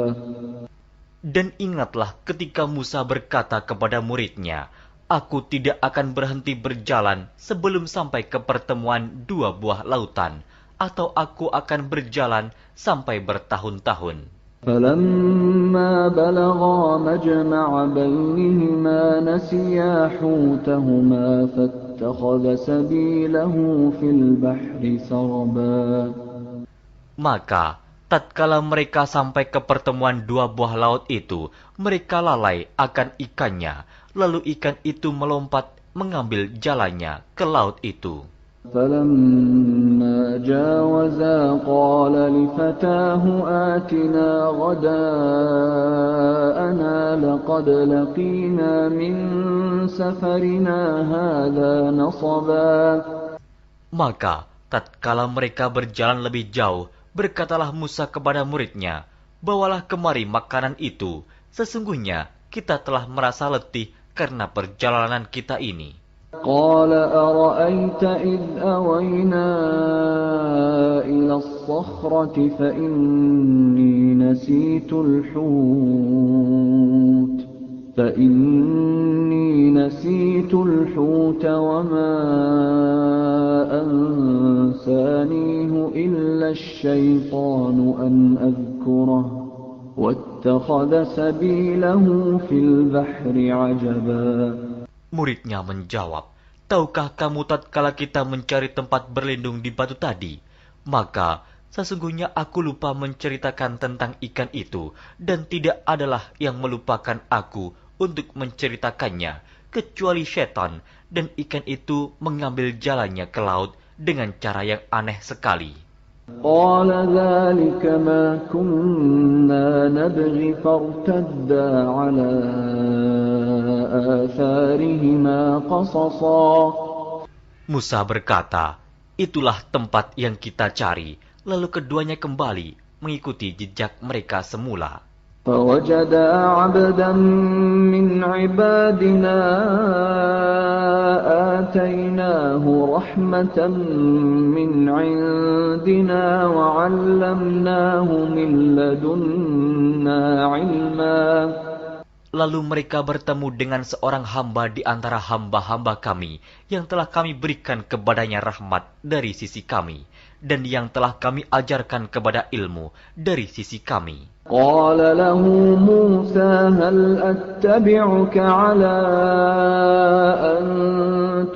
Dan ingatlah ketika Musa berkata kepada muridnya, "Aku tidak akan berhenti berjalan sebelum sampai ke pertemuan dua buah lautan, atau aku akan berjalan sampai bertahun-tahun." فَلَمَّا بَلَغَا مَجْمَعَ بَيْنِهِمَا نَسِيَا حُوتَهُمَا فَاتَّخَذَ سَبِيلَهُ فِي الْبَحْرِ سَرَبًا. Maka tatkala mereka sampai ke pertemuan dua buah laut itu, mereka lalai akan ikannya, lalu ikan itu melompat mengambil jalannya ke laut itu. فلما جاوزا قال لفتاه آتنا غداءنا لقد لقينا من سفرنا هذا نصبا. Maka tatkala mereka berjalan lebih jauh, berkatalah Musa kepada muridnya, "Bawalah kemari makanan itu. Sesungguhnya kita telah merasa letih karena perjalanan kita ini." قال أرأيت إذ أوينا إلى الصخرة فإني نسيت الحوت وما أنسانيه إلا الشيطان أن أذكره واتخذ سبيله في البحر عجبا. Muridnya menjawab, "Tahukah kamu tatkala kita mencari tempat berlindung di batu tadi? Maka sesungguhnya aku lupa menceritakan tentang ikan itu, dan tidak adalah yang melupakan aku untuk menceritakannya, kecuali setan, dan ikan itu mengambil jalannya ke laut dengan cara yang aneh sekali." قال ذلك ما كنا نبغي فارتدا على آثارهما قصصا. Musa berkata, "Itulah tempat yang kita cari." Lalu keduanya kembali mengikuti jejak mereka semula. فوجدا عبدا من عبادنا آتيناه رحمة من عندنا وعلمناه من لدنا علما. Lalu mereka bertemu dengan seorang hamba di antara hamba-hamba kami yang telah kami berikan kepadanya rahmat dari sisi kami, dan yang telah kami ajarkan kepada ilmu dari sisi kami. قال له موسى هل أتبعك على أن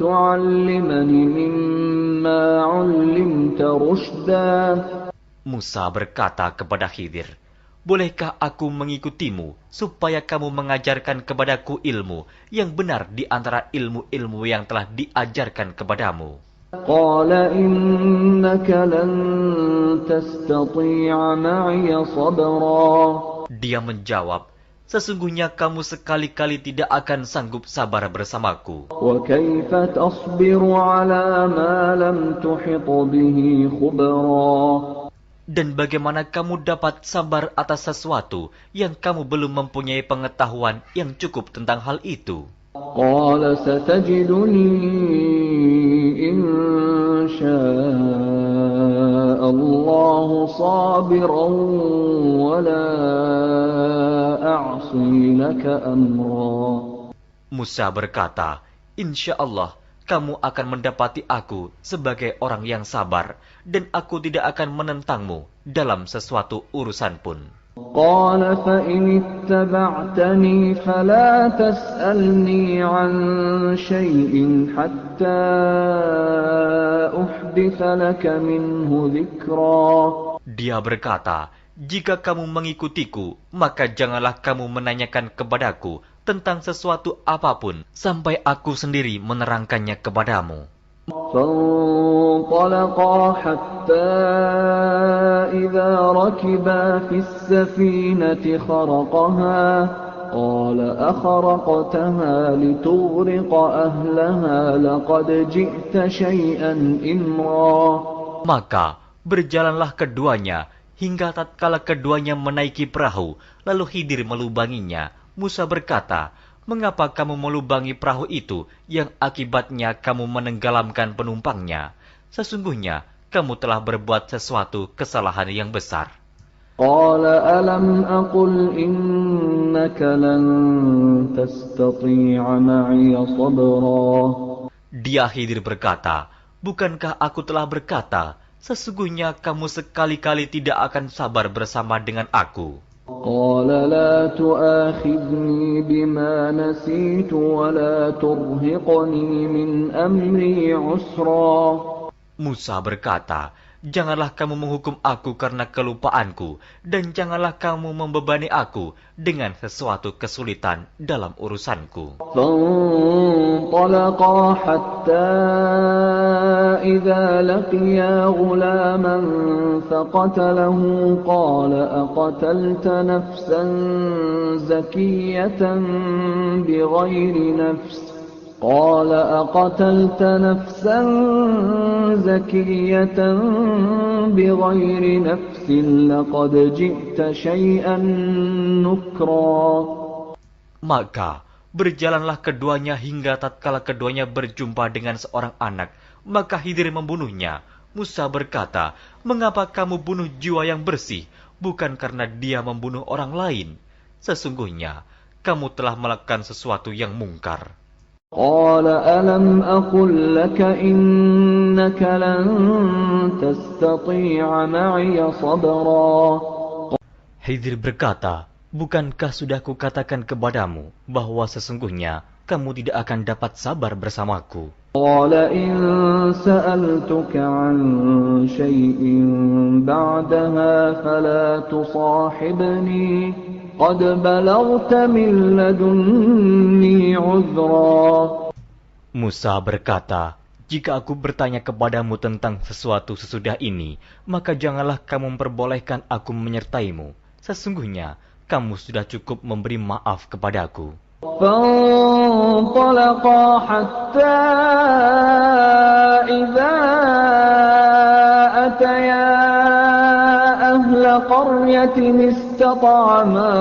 تعلمني مما علمت رشدا. Musa berkata kepada Khidir, "Bolehkah aku mengikutimu supaya kamu mengajarkan kepadaku ilmu yang benar di antara ilmu-ilmu yang telah diajarkan kepadamu?" قال إنك لن تستطيع معي صبرا. Dia menjawab, "Sesungguhnya kamu sekali-kali tidak akan sanggup sabar bersamaku. وكيف تصبر على ما لم تحط به خبرا. Dan bagaimana kamu dapat sabar atas sesuatu yang kamu belum mempunyai pengetahuan yang cukup tentang hal itu?" قال ستجدني إن شاء الله صابرا ولا أعصي لك أمرا. Musa berkata, "Insya Allah kamu akan mendapati aku sebagai orang yang sabar, dan aku tidak akan menentangmu dalam sesuatu urusan pun." قال فإن اتبعتني فلا تسألني عن شيء حتى أحدث لك منه ذكرا. Dia berkata, "Jika kamu mengikutiku, maka janganlah kamu menanyakan kepadaku tentang sesuatu apapun sampai aku sendiri menerangkannya kepadamu." فانطلقا حتى إذا ركبا في السفينة خرقها قال أخرقتها لتغرق أهلها لقد جئت شيئا إمرا. Maka berjalanlah keduanya hingga tatkala keduanya menaiki perahu, lalu Khidir melubanginya. Musa berkata, "Mengapa kamu melubangi perahu itu yang akibatnya kamu menenggelamkan penumpangnya? Sesungguhnya kamu telah berbuat sesuatu kesalahan yang besar." قال ألم أقل إنك لن تستطيع معي صبرا. Dia Khidir berkata, "Bukankah aku telah berkata, sesungguhnya kamu sekali-kali tidak akan sabar bersama dengan aku?" قال لا تؤاخذني بما نسيت ولا ترهقني من أمري عسرا. Musa berkata, janganlah kamu menghukum aku karena kelupaanku, dan janganlah kamu membebani aku dengan sesuatu kesulitan dalam urusanku. فانطلقا حتى إذا لقيا غلاما فقتله قال أقتلت نفسا زكية بغير نفس لقد جئت شيئا نكرا. Maka berjalanlah keduanya hingga tatkala keduanya berjumpa dengan seorang anak, maka Khidir membunuhnya. Musa berkata, "Mengapa kamu bunuh jiwa yang bersih, bukan karena dia membunuh orang lain? Sesungguhnya kamu telah melakukan sesuatu yang mungkar." قال ألم أقل لك إنك لن تستطيع معي صبرا. Khidir berkata, "Bukankah sudah kukatakan kepadamu bahwa sesungguhnya kamu tidak akan dapat sabar bersamaku?" قال إن سألتك عن شيء بعدها فلا تصاحبني قد بلغت من لدني عذرا. Musa berkata, "Jika aku bertanya kepadamu tentang sesuatu sesudah ini, maka janganlah kamu memperbolehkan aku menyertaimu. Sesungguhnya kamu sudah cukup memberi maaf kepadaku." فانطلقا حتى إذا أتيا أهل قرية استطعما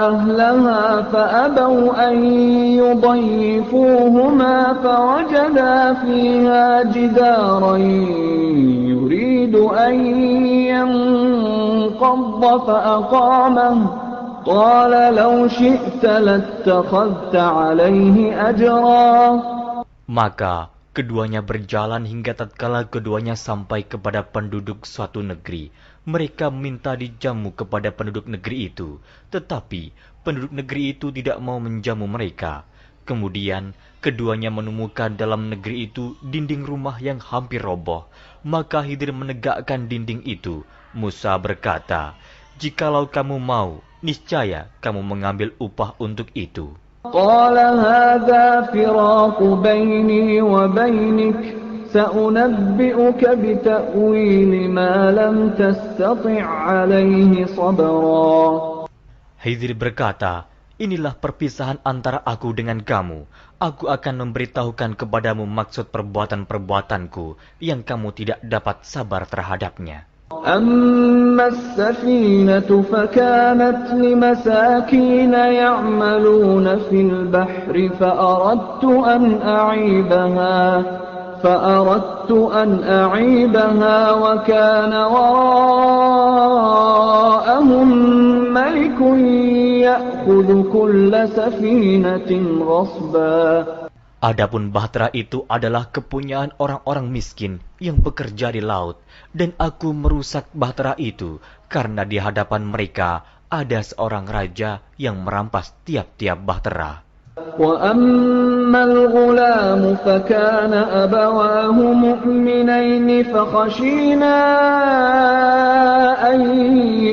أهلها فأبوا أن يضيفوهما فوجدا فيها جدارا يريد أن ينقض فأقامه قال لو شئت لاتخذت عليه أجرا. Maka keduanya berjalan hingga tatkala keduanya sampai kepada penduduk suatu negeri. Mereka minta dijamu kepada penduduk negeri itu, tetapi penduduk negeri itu tidak mau menjamu mereka. Kemudian keduanya menemukan dalam negeri itu dinding rumah yang hampir roboh. Maka Khidir menegakkan dinding itu. Musa berkata, "Jikalau kamu mau, niscaya kamu mengambil upah untuk itu." قال هذا فراق بيني وبينك سأنبئك بتأويل ما لم تستطع عليه صبرا. Khidir berkata, "Inilah perpisahan antara aku dengan kamu. Aku akan memberitahukan kepadamu maksud perbuatan-perbuatanku yang kamu tidak dapat sabar terhadapnya." أما السفينة فكانت لمساكين يعملون في البحر فأردت أن أعيبها وكان وراءهم ملك يأخذ كل سفينة غصبا. Adapun bahtera itu adalah kepunyaan orang-orang miskin yang bekerja di laut, dan aku merusak bahtera itu karena di hadapan mereka ada seorang raja yang merampas tiap-tiap bahtera. وَأَمَّا الْغُلَامُ فَكَانَ أَبَوَاهُ مُؤْمِنَيْنِ فَخَشِينَا أَن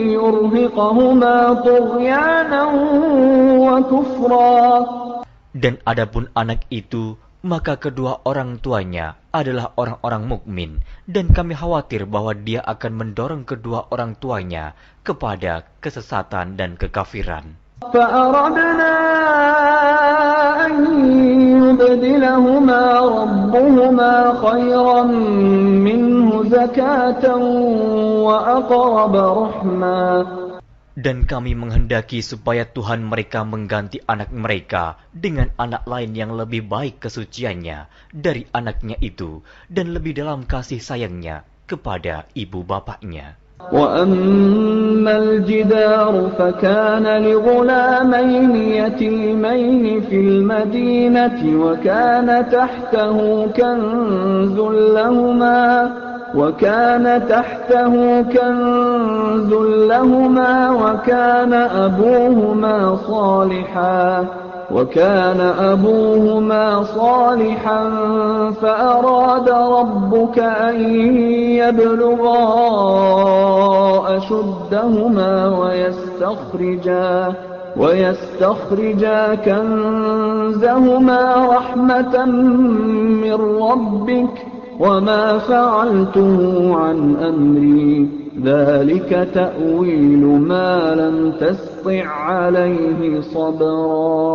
يُرْهِقَهُمَا طُغْيَانًا وَكُفْرًا. Dan adapun anak itu, maka kedua orang tuanya adalah orang-orang mukmin, dan kami khawatir bahwa dia akan mendorong kedua orang tuanya kepada kesesatan dan kekafiran. فَأَرَدْنَا أَن يُبْدِلَهُمَا رَبُّهُمَا خَيْرًا مِّنْهُ زَكَاةً وَأَقْرَبَ رَحْمًا. Dan kami menghendaki supaya Tuhan mereka mengganti anak mereka dengan anak lain yang lebih baik kesuciannya dari anaknya itu, dan lebih dalam kasih sayangnya kepada ibu bapaknya. وَأَمَّا الْجِدَارُ فَكَانَ لِغُلَامَيْنِ يَتِيمَيْنِ فِي الْمَدِينَةِ وَكَانَ تَحْتَهُ كنز لهما وكان أبوهما صالحا وكان أبوهما صالحا فأراد ربك أن يبلغا أشدهما ويستخرجا كنزهما رحمة من ربك وما فعلته عن أمري ذلك تأويل ما لم تسطع عليه صبرا.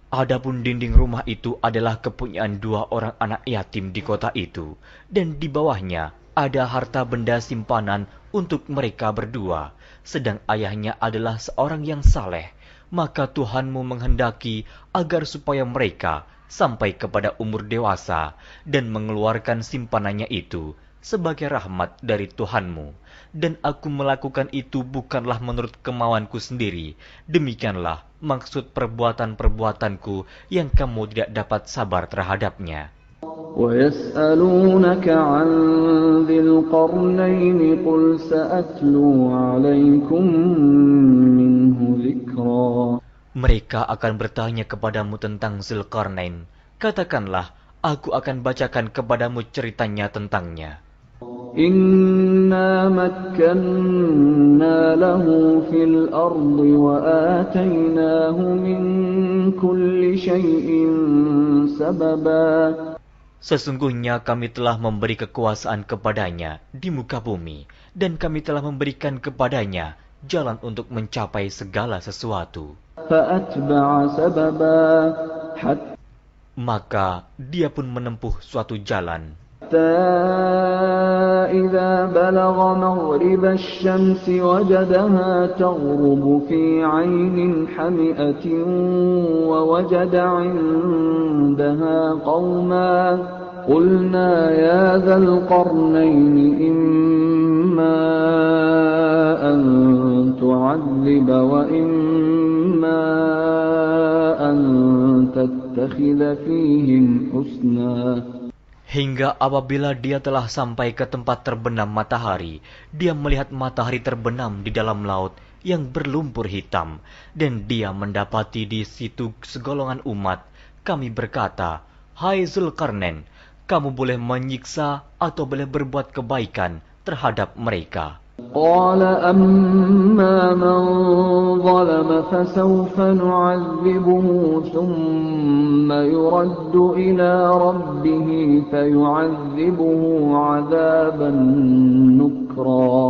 Adapun dinding rumah itu adalah kepunyaan 2 orang anak yatim di kota itu, dan di bawahnya ada harta benda simpanan untuk mereka berdua, sedang ayahnya adalah seorang yang saleh. Maka Tuhanmu menghendaki agar supaya mereka sampai kepada umur dewasa dan mengeluarkan simpanannya itu sebagai rahmat dari Tuhanmu. Dan aku melakukan itu bukanlah menurut kemauanku sendiri. Demikianlah maksud perbuatan-perbuatanku yang kamu tidak dapat sabar terhadapnya. وَيَسْأَلُونَكَ عَنْ ذِي الْقَرْنَيْنِ قُلْ سَأَتْلُو عَلَيْكُمْ مِنْهُ ذِكْرًا. Mereka akan bertanya kepadamu tentang Zulkarnain. Katakanlah, aku akan bacakan kepadamu ceritanya tentangnya. Inna makkanna lahu fil ardi wa atainahu min kulli syai'in sababa. Sesungguhnya kami telah memberi kekuasaan kepadanya di muka bumi, dan kami telah memberikan kepadanya jalan untuk mencapai segala sesuatu. Maka dia pun menempuh suatu jalan. إذا بلغ مغرب الشمس وجدها تغرب في عين حمئة ووجد عندها قوما قلنا يا ذا القرنين إما أن تعذب وإما أن تتخذ فيهم حسنا. Hingga apabila dia telah sampai ke tempat terbenam matahari, dia melihat matahari terbenam di dalam laut yang berlumpur hitam, dan dia mendapati di situ segolongan umat. Kami berkata, "Hai Zulkarnain, kamu boleh menyiksa atau boleh berbuat kebaikan terhadap mereka." قال أما من ظلم فسوف نعذبه ثم يرد إلى ربه فيعذبه عذابا نكرا.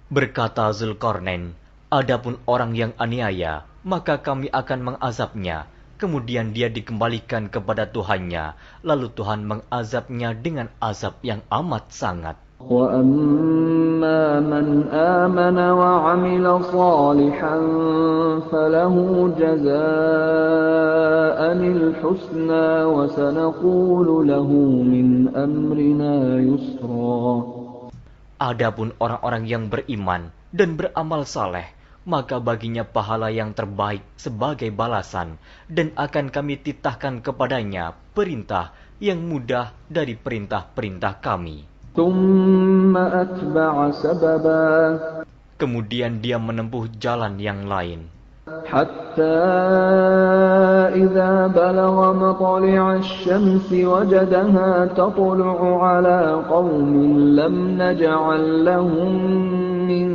Berkata Zulkarnain, adapun orang yang aniaya, maka kami akan mengazabnya. Kemudian dia dikembalikan kepada Tuhannya, lalu Tuhan mengazabnya dengan azab yang amat sangat. وَأَمَّا مَنْ آمَنَ وَعَمِلَ صَالِحًا فَلَهُ جَزَاءً الْحُسْنَى وَسَنَقُولُ لَهُ مِنْ أَمْرِنَا يُسْرًا. Adapun orang-orang yang beriman dan beramal saleh, maka baginya pahala yang terbaik sebagai balasan, dan akan kami titahkan kepadanya perintah yang mudah dari perintah-perintah kami. Kemudian dia menempuh jalan yang lain. Hatta idza balagha matli'a asy-syamsi wajadaha tatlu'u 'ala qaumin lam naj'al lahum min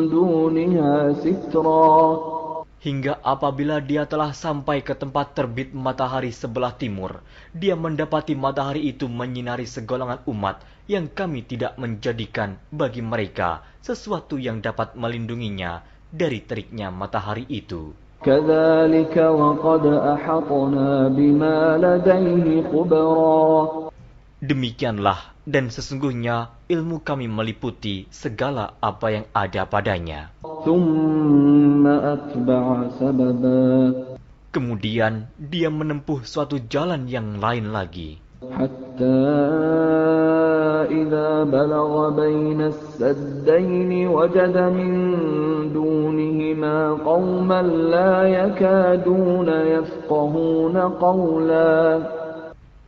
duniha sitra. Hingga apabila dia telah sampai ke tempat terbit matahari sebelah timur, dia mendapati matahari itu menyinari segolongan umat yang kami tidak menjadikan bagi mereka sesuatu yang dapat melindunginya dari teriknya matahari itu. Kadzalika wa qad ahatna bima ladaihi khubra. Demikianlah, dan sesungguhnya ilmu kami meliputi segala apa yang ada padanya. Kemudian dia menempuh suatu jalan yang lain lagi. Hatta idza balagha baina as-saddaini wajada min dunihima qauman la yakaduna yafqahuna qawla.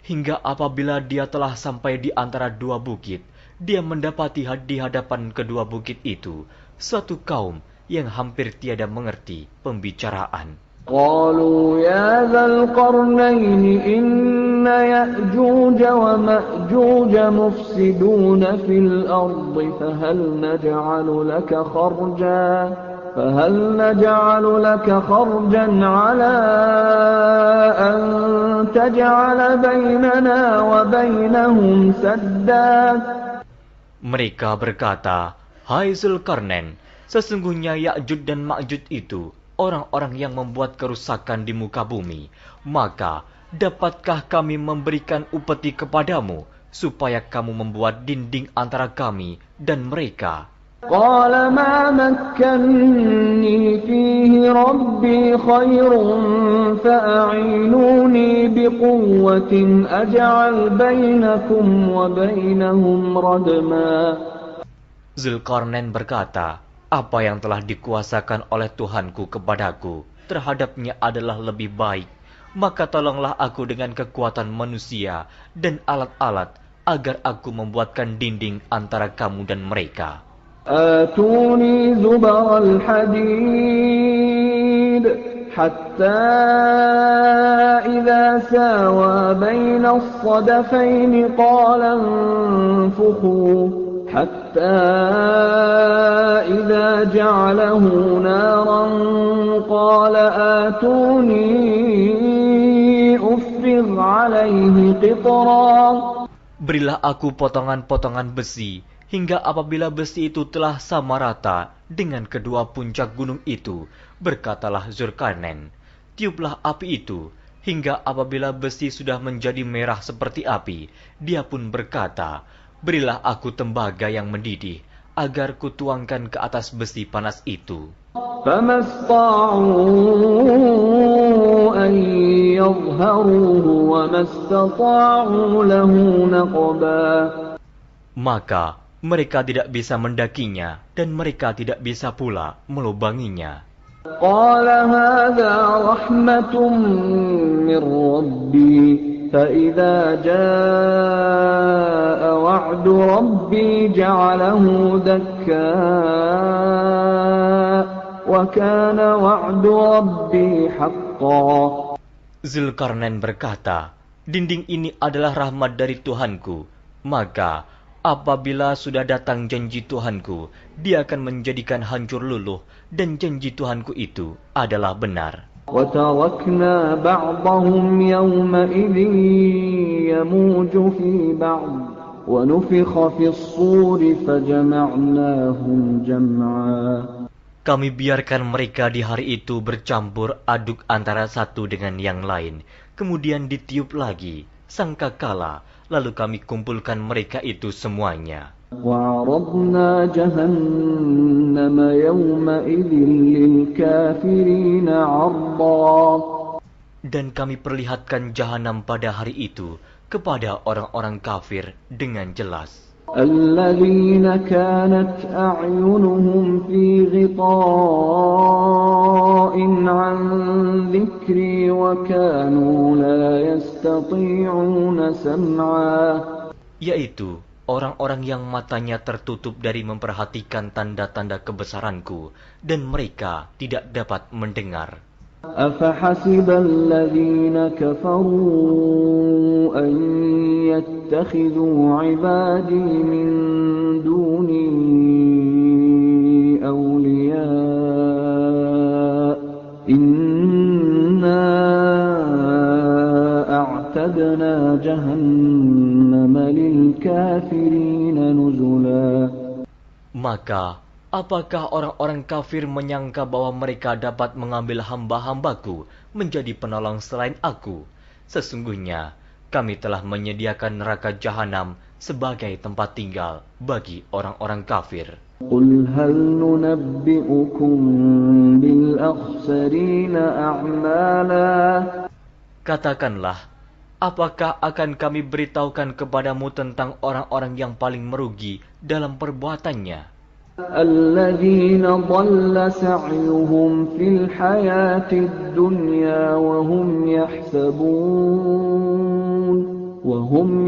Hingga apabila dia telah sampai di antara dua bukit, dia mendapati di hadapan kedua bukit itu suatu kaum yang hampir tiada mengerti pembicaraan. قالوا يا ذا القرنين إن يأجوج ومأجوج مفسدون في الأرض فهل نجعل لك خرجا على أن تجعل بيننا وبينهم سدا. Mereka berkata, "Hai Zulkarnain, sesungguhnya Ya'juj dan Ma'juj itu orang-orang yang membuat kerusakan di muka bumi. Maka, dapatkah kami memberikan upeti kepadamu, supaya kamu membuat dinding antara kami dan mereka?" قال ما مكني فيه ربي خير فأعينوني بقوة أجعل بينكم وبينهم ردما. Zulkarnain berkata, "Apa yang telah dikuasakan oleh Tuhanku kepadaku terhadapnya adalah lebih baik. Maka tolonglah aku dengan kekuatan manusia dan alat-alat agar aku membuatkan dinding antara kamu dan mereka." آتوني زبر الحديد حتى إذا ساوى بين الصدفين قال انفخوا حتى إذا جعله نارا قال آتوني أفرغ عليه قطرا. Berilah aku potongan-potongan besi, hingga apabila besi itu telah sama rata dengan kedua puncak gunung itu, berkatalah Zulkarnain, "Tiuplah api itu," hingga apabila besi sudah menjadi merah seperti api, dia pun berkata, "Berilah aku tembaga yang mendidih, agar kutuangkan ke atas besi panas itu." فما استطاعوا أن يظهروه وما استطاعوا له نقبا. Maka mereka tidak bisa mendakinya, dan mereka tidak bisa pula melubanginya. قال هذا رحمة من ربي فإذا جاء وعد ربي جعله دكا وكان وعد ربي حقا. Zulkarnain berkata, "Dinding ini adalah rahmat dari Tuhanku, maka apabila sudah datang janji Tuhanku, dia akan menjadikan hancur luluh, dan janji Tuhanku itu adalah benar." وَتَرَكْنَا بَعْضَهُمْ يَوْمَئِذٍ يَمُوجُ فِي بَعْضٍ وَنُفِخَ فِي الصُّورِ فَجَمَعْنَاهُمْ جَمْعًا. Kami biarkan mereka di hari itu bercampur aduk antara satu dengan yang lain, kemudian ditiup lagi sangkakala, lalu kami kumpulkan mereka itu semuanya. وَعَرَضْنَا جَهَنَّمَ يَوْمَئِذٍ لِلْكَافِرِينَ عَرْضًا. Dan kami perlihatkan jahanam pada hari itu kepada orang-orang kafir dengan jelas. الَّذِينَ كَانَتْ أَعْيُنُهُمْ فِي غِطَاءٍ عَنْ ذِكْرِي وَكَانُوا لَا يَسْتَطِيعُونَ سَمْعًا. Yaitu orang-orang yang matanya tertutup dari memperhatikan tanda-tanda kebesaranku, dan mereka tidak dapat mendengar. أَفَحَسِبَ الَّذِينَ كَفَرُوا أَن يَتَّخِذُوا عِبَادِي مِن دُونِي أَوْلِيَاءَ إِنَّا أَعْتَدْنَا جَهَنَّمَ لِلْكَافِرِينَ نُزُلًا. Maka apakah orang-orang kafir menyangka bahwa mereka dapat mengambil hamba-hambaku menjadi penolong selain aku? Sesungguhnya kami telah menyediakan neraka jahanam sebagai tempat tinggal bagi orang-orang kafir. Qul hal nunabbi'ukum bil akhsarina a'mala. Katakanlah, apakah akan kami beritahukan kepadamu tentang orang-orang yang paling merugi dalam perbuatannya? الذين ضل سعيهم في الحياة الدنيا وهم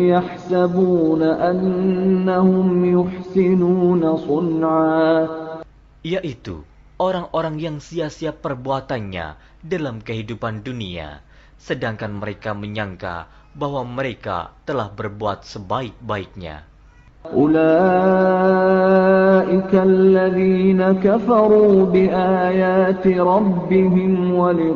يحسبون أنهم يحسنون صنعا. Yaitu orang-orang yang sia-sia perbuatannya dalam kehidupan dunia, sedangkan mereka menyangka bahwa mereka telah berbuat sebaik-baiknya. أولئك الذين كفروا بآيات ربهم ولقائه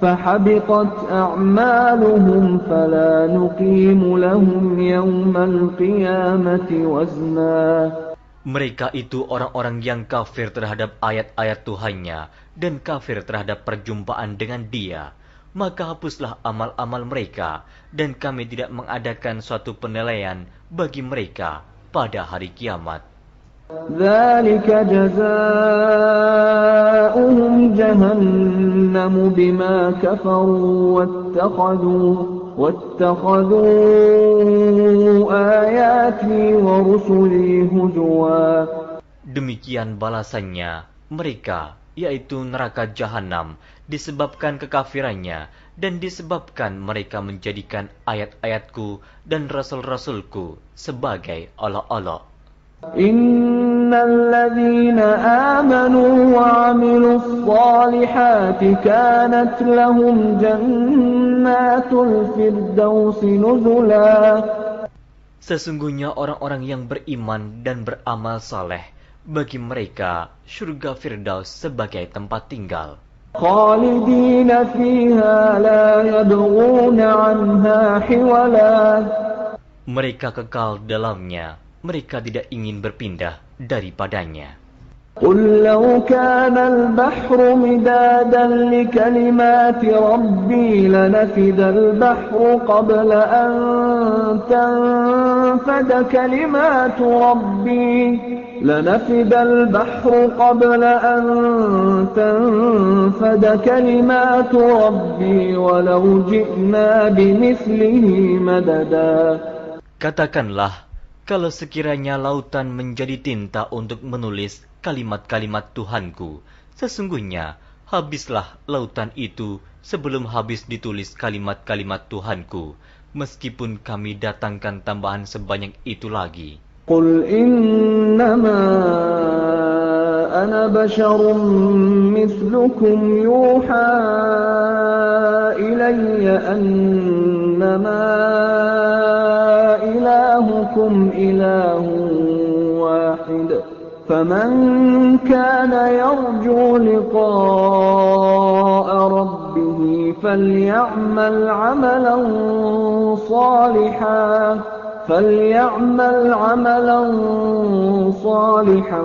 فحبطت أعمالهم فلا نقيم لهم يوم القيامة وزنا. Mereka itu orang-orang yang kafir terhadap ayat-ayat Tuhannya dan kafir terhadap perjumpaan dengan Dia. Maka hapuslah amal-amal mereka, dan kami tidak mengadakan suatu penilaian bagi mereka pada hari kiamat. ذلك جزاؤهم جهنم بما كفروا واتخذوا آياتي ورسلي هزوا. Demikian balasannya mereka, yaitu neraka jahanam, disebabkan kekafirannya dan disebabkan mereka menjadikan ayat-ayatku dan rasul-rasulku sebagai olok-olok. Innal ladzina amanu wa 'amilus shalihati kanat lahum jannatul firdausi nuzula. Sesungguhnya orang-orang yang beriman dan beramal saleh, bagi mereka surga Firdaus sebagai tempat tinggal. Khalidina fiha la yabghuna 'anha hiwala. Mereka kekal dalamnya, mereka tidak ingin berpindah daripadanya. قل لو كان البحر مدادا لكلمات ربي لنفد البحر قبل أن تنفد كلمات ربي ولو جئنا بمثله مددا. Katakanlah, kalau sekiranya lautan menjadi tinta untuk menulis kalimat-kalimat Tuhanku, sesungguhnya habislah lautan itu sebelum habis ditulis kalimat-kalimat Tuhanku, meskipun kami datangkan tambahan sebanyak itu lagi. Qul innama ana basyarum mithlukum yuha ilayya annama ilahukum ilahun wahid. فمن كان يرجو لقاء ربه فليعمل عملا صالحا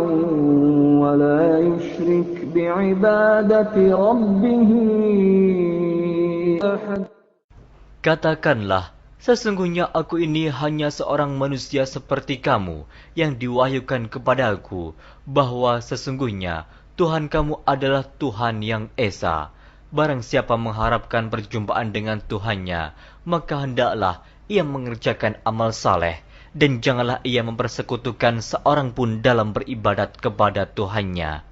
ولا يشرك بعبادة ربه أحد. Katakanlah, sesungguhnya aku ini hanya seorang manusia seperti kamu yang diwahyukan kepadaku, bahwa sesungguhnya Tuhan kamu adalah Tuhan yang Esa. Barang siapa mengharapkan perjumpaan dengan Tuhannya, maka hendaklah ia mengerjakan amal saleh, dan janganlah ia mempersekutukan seorang pun dalam beribadat kepada Tuhannya.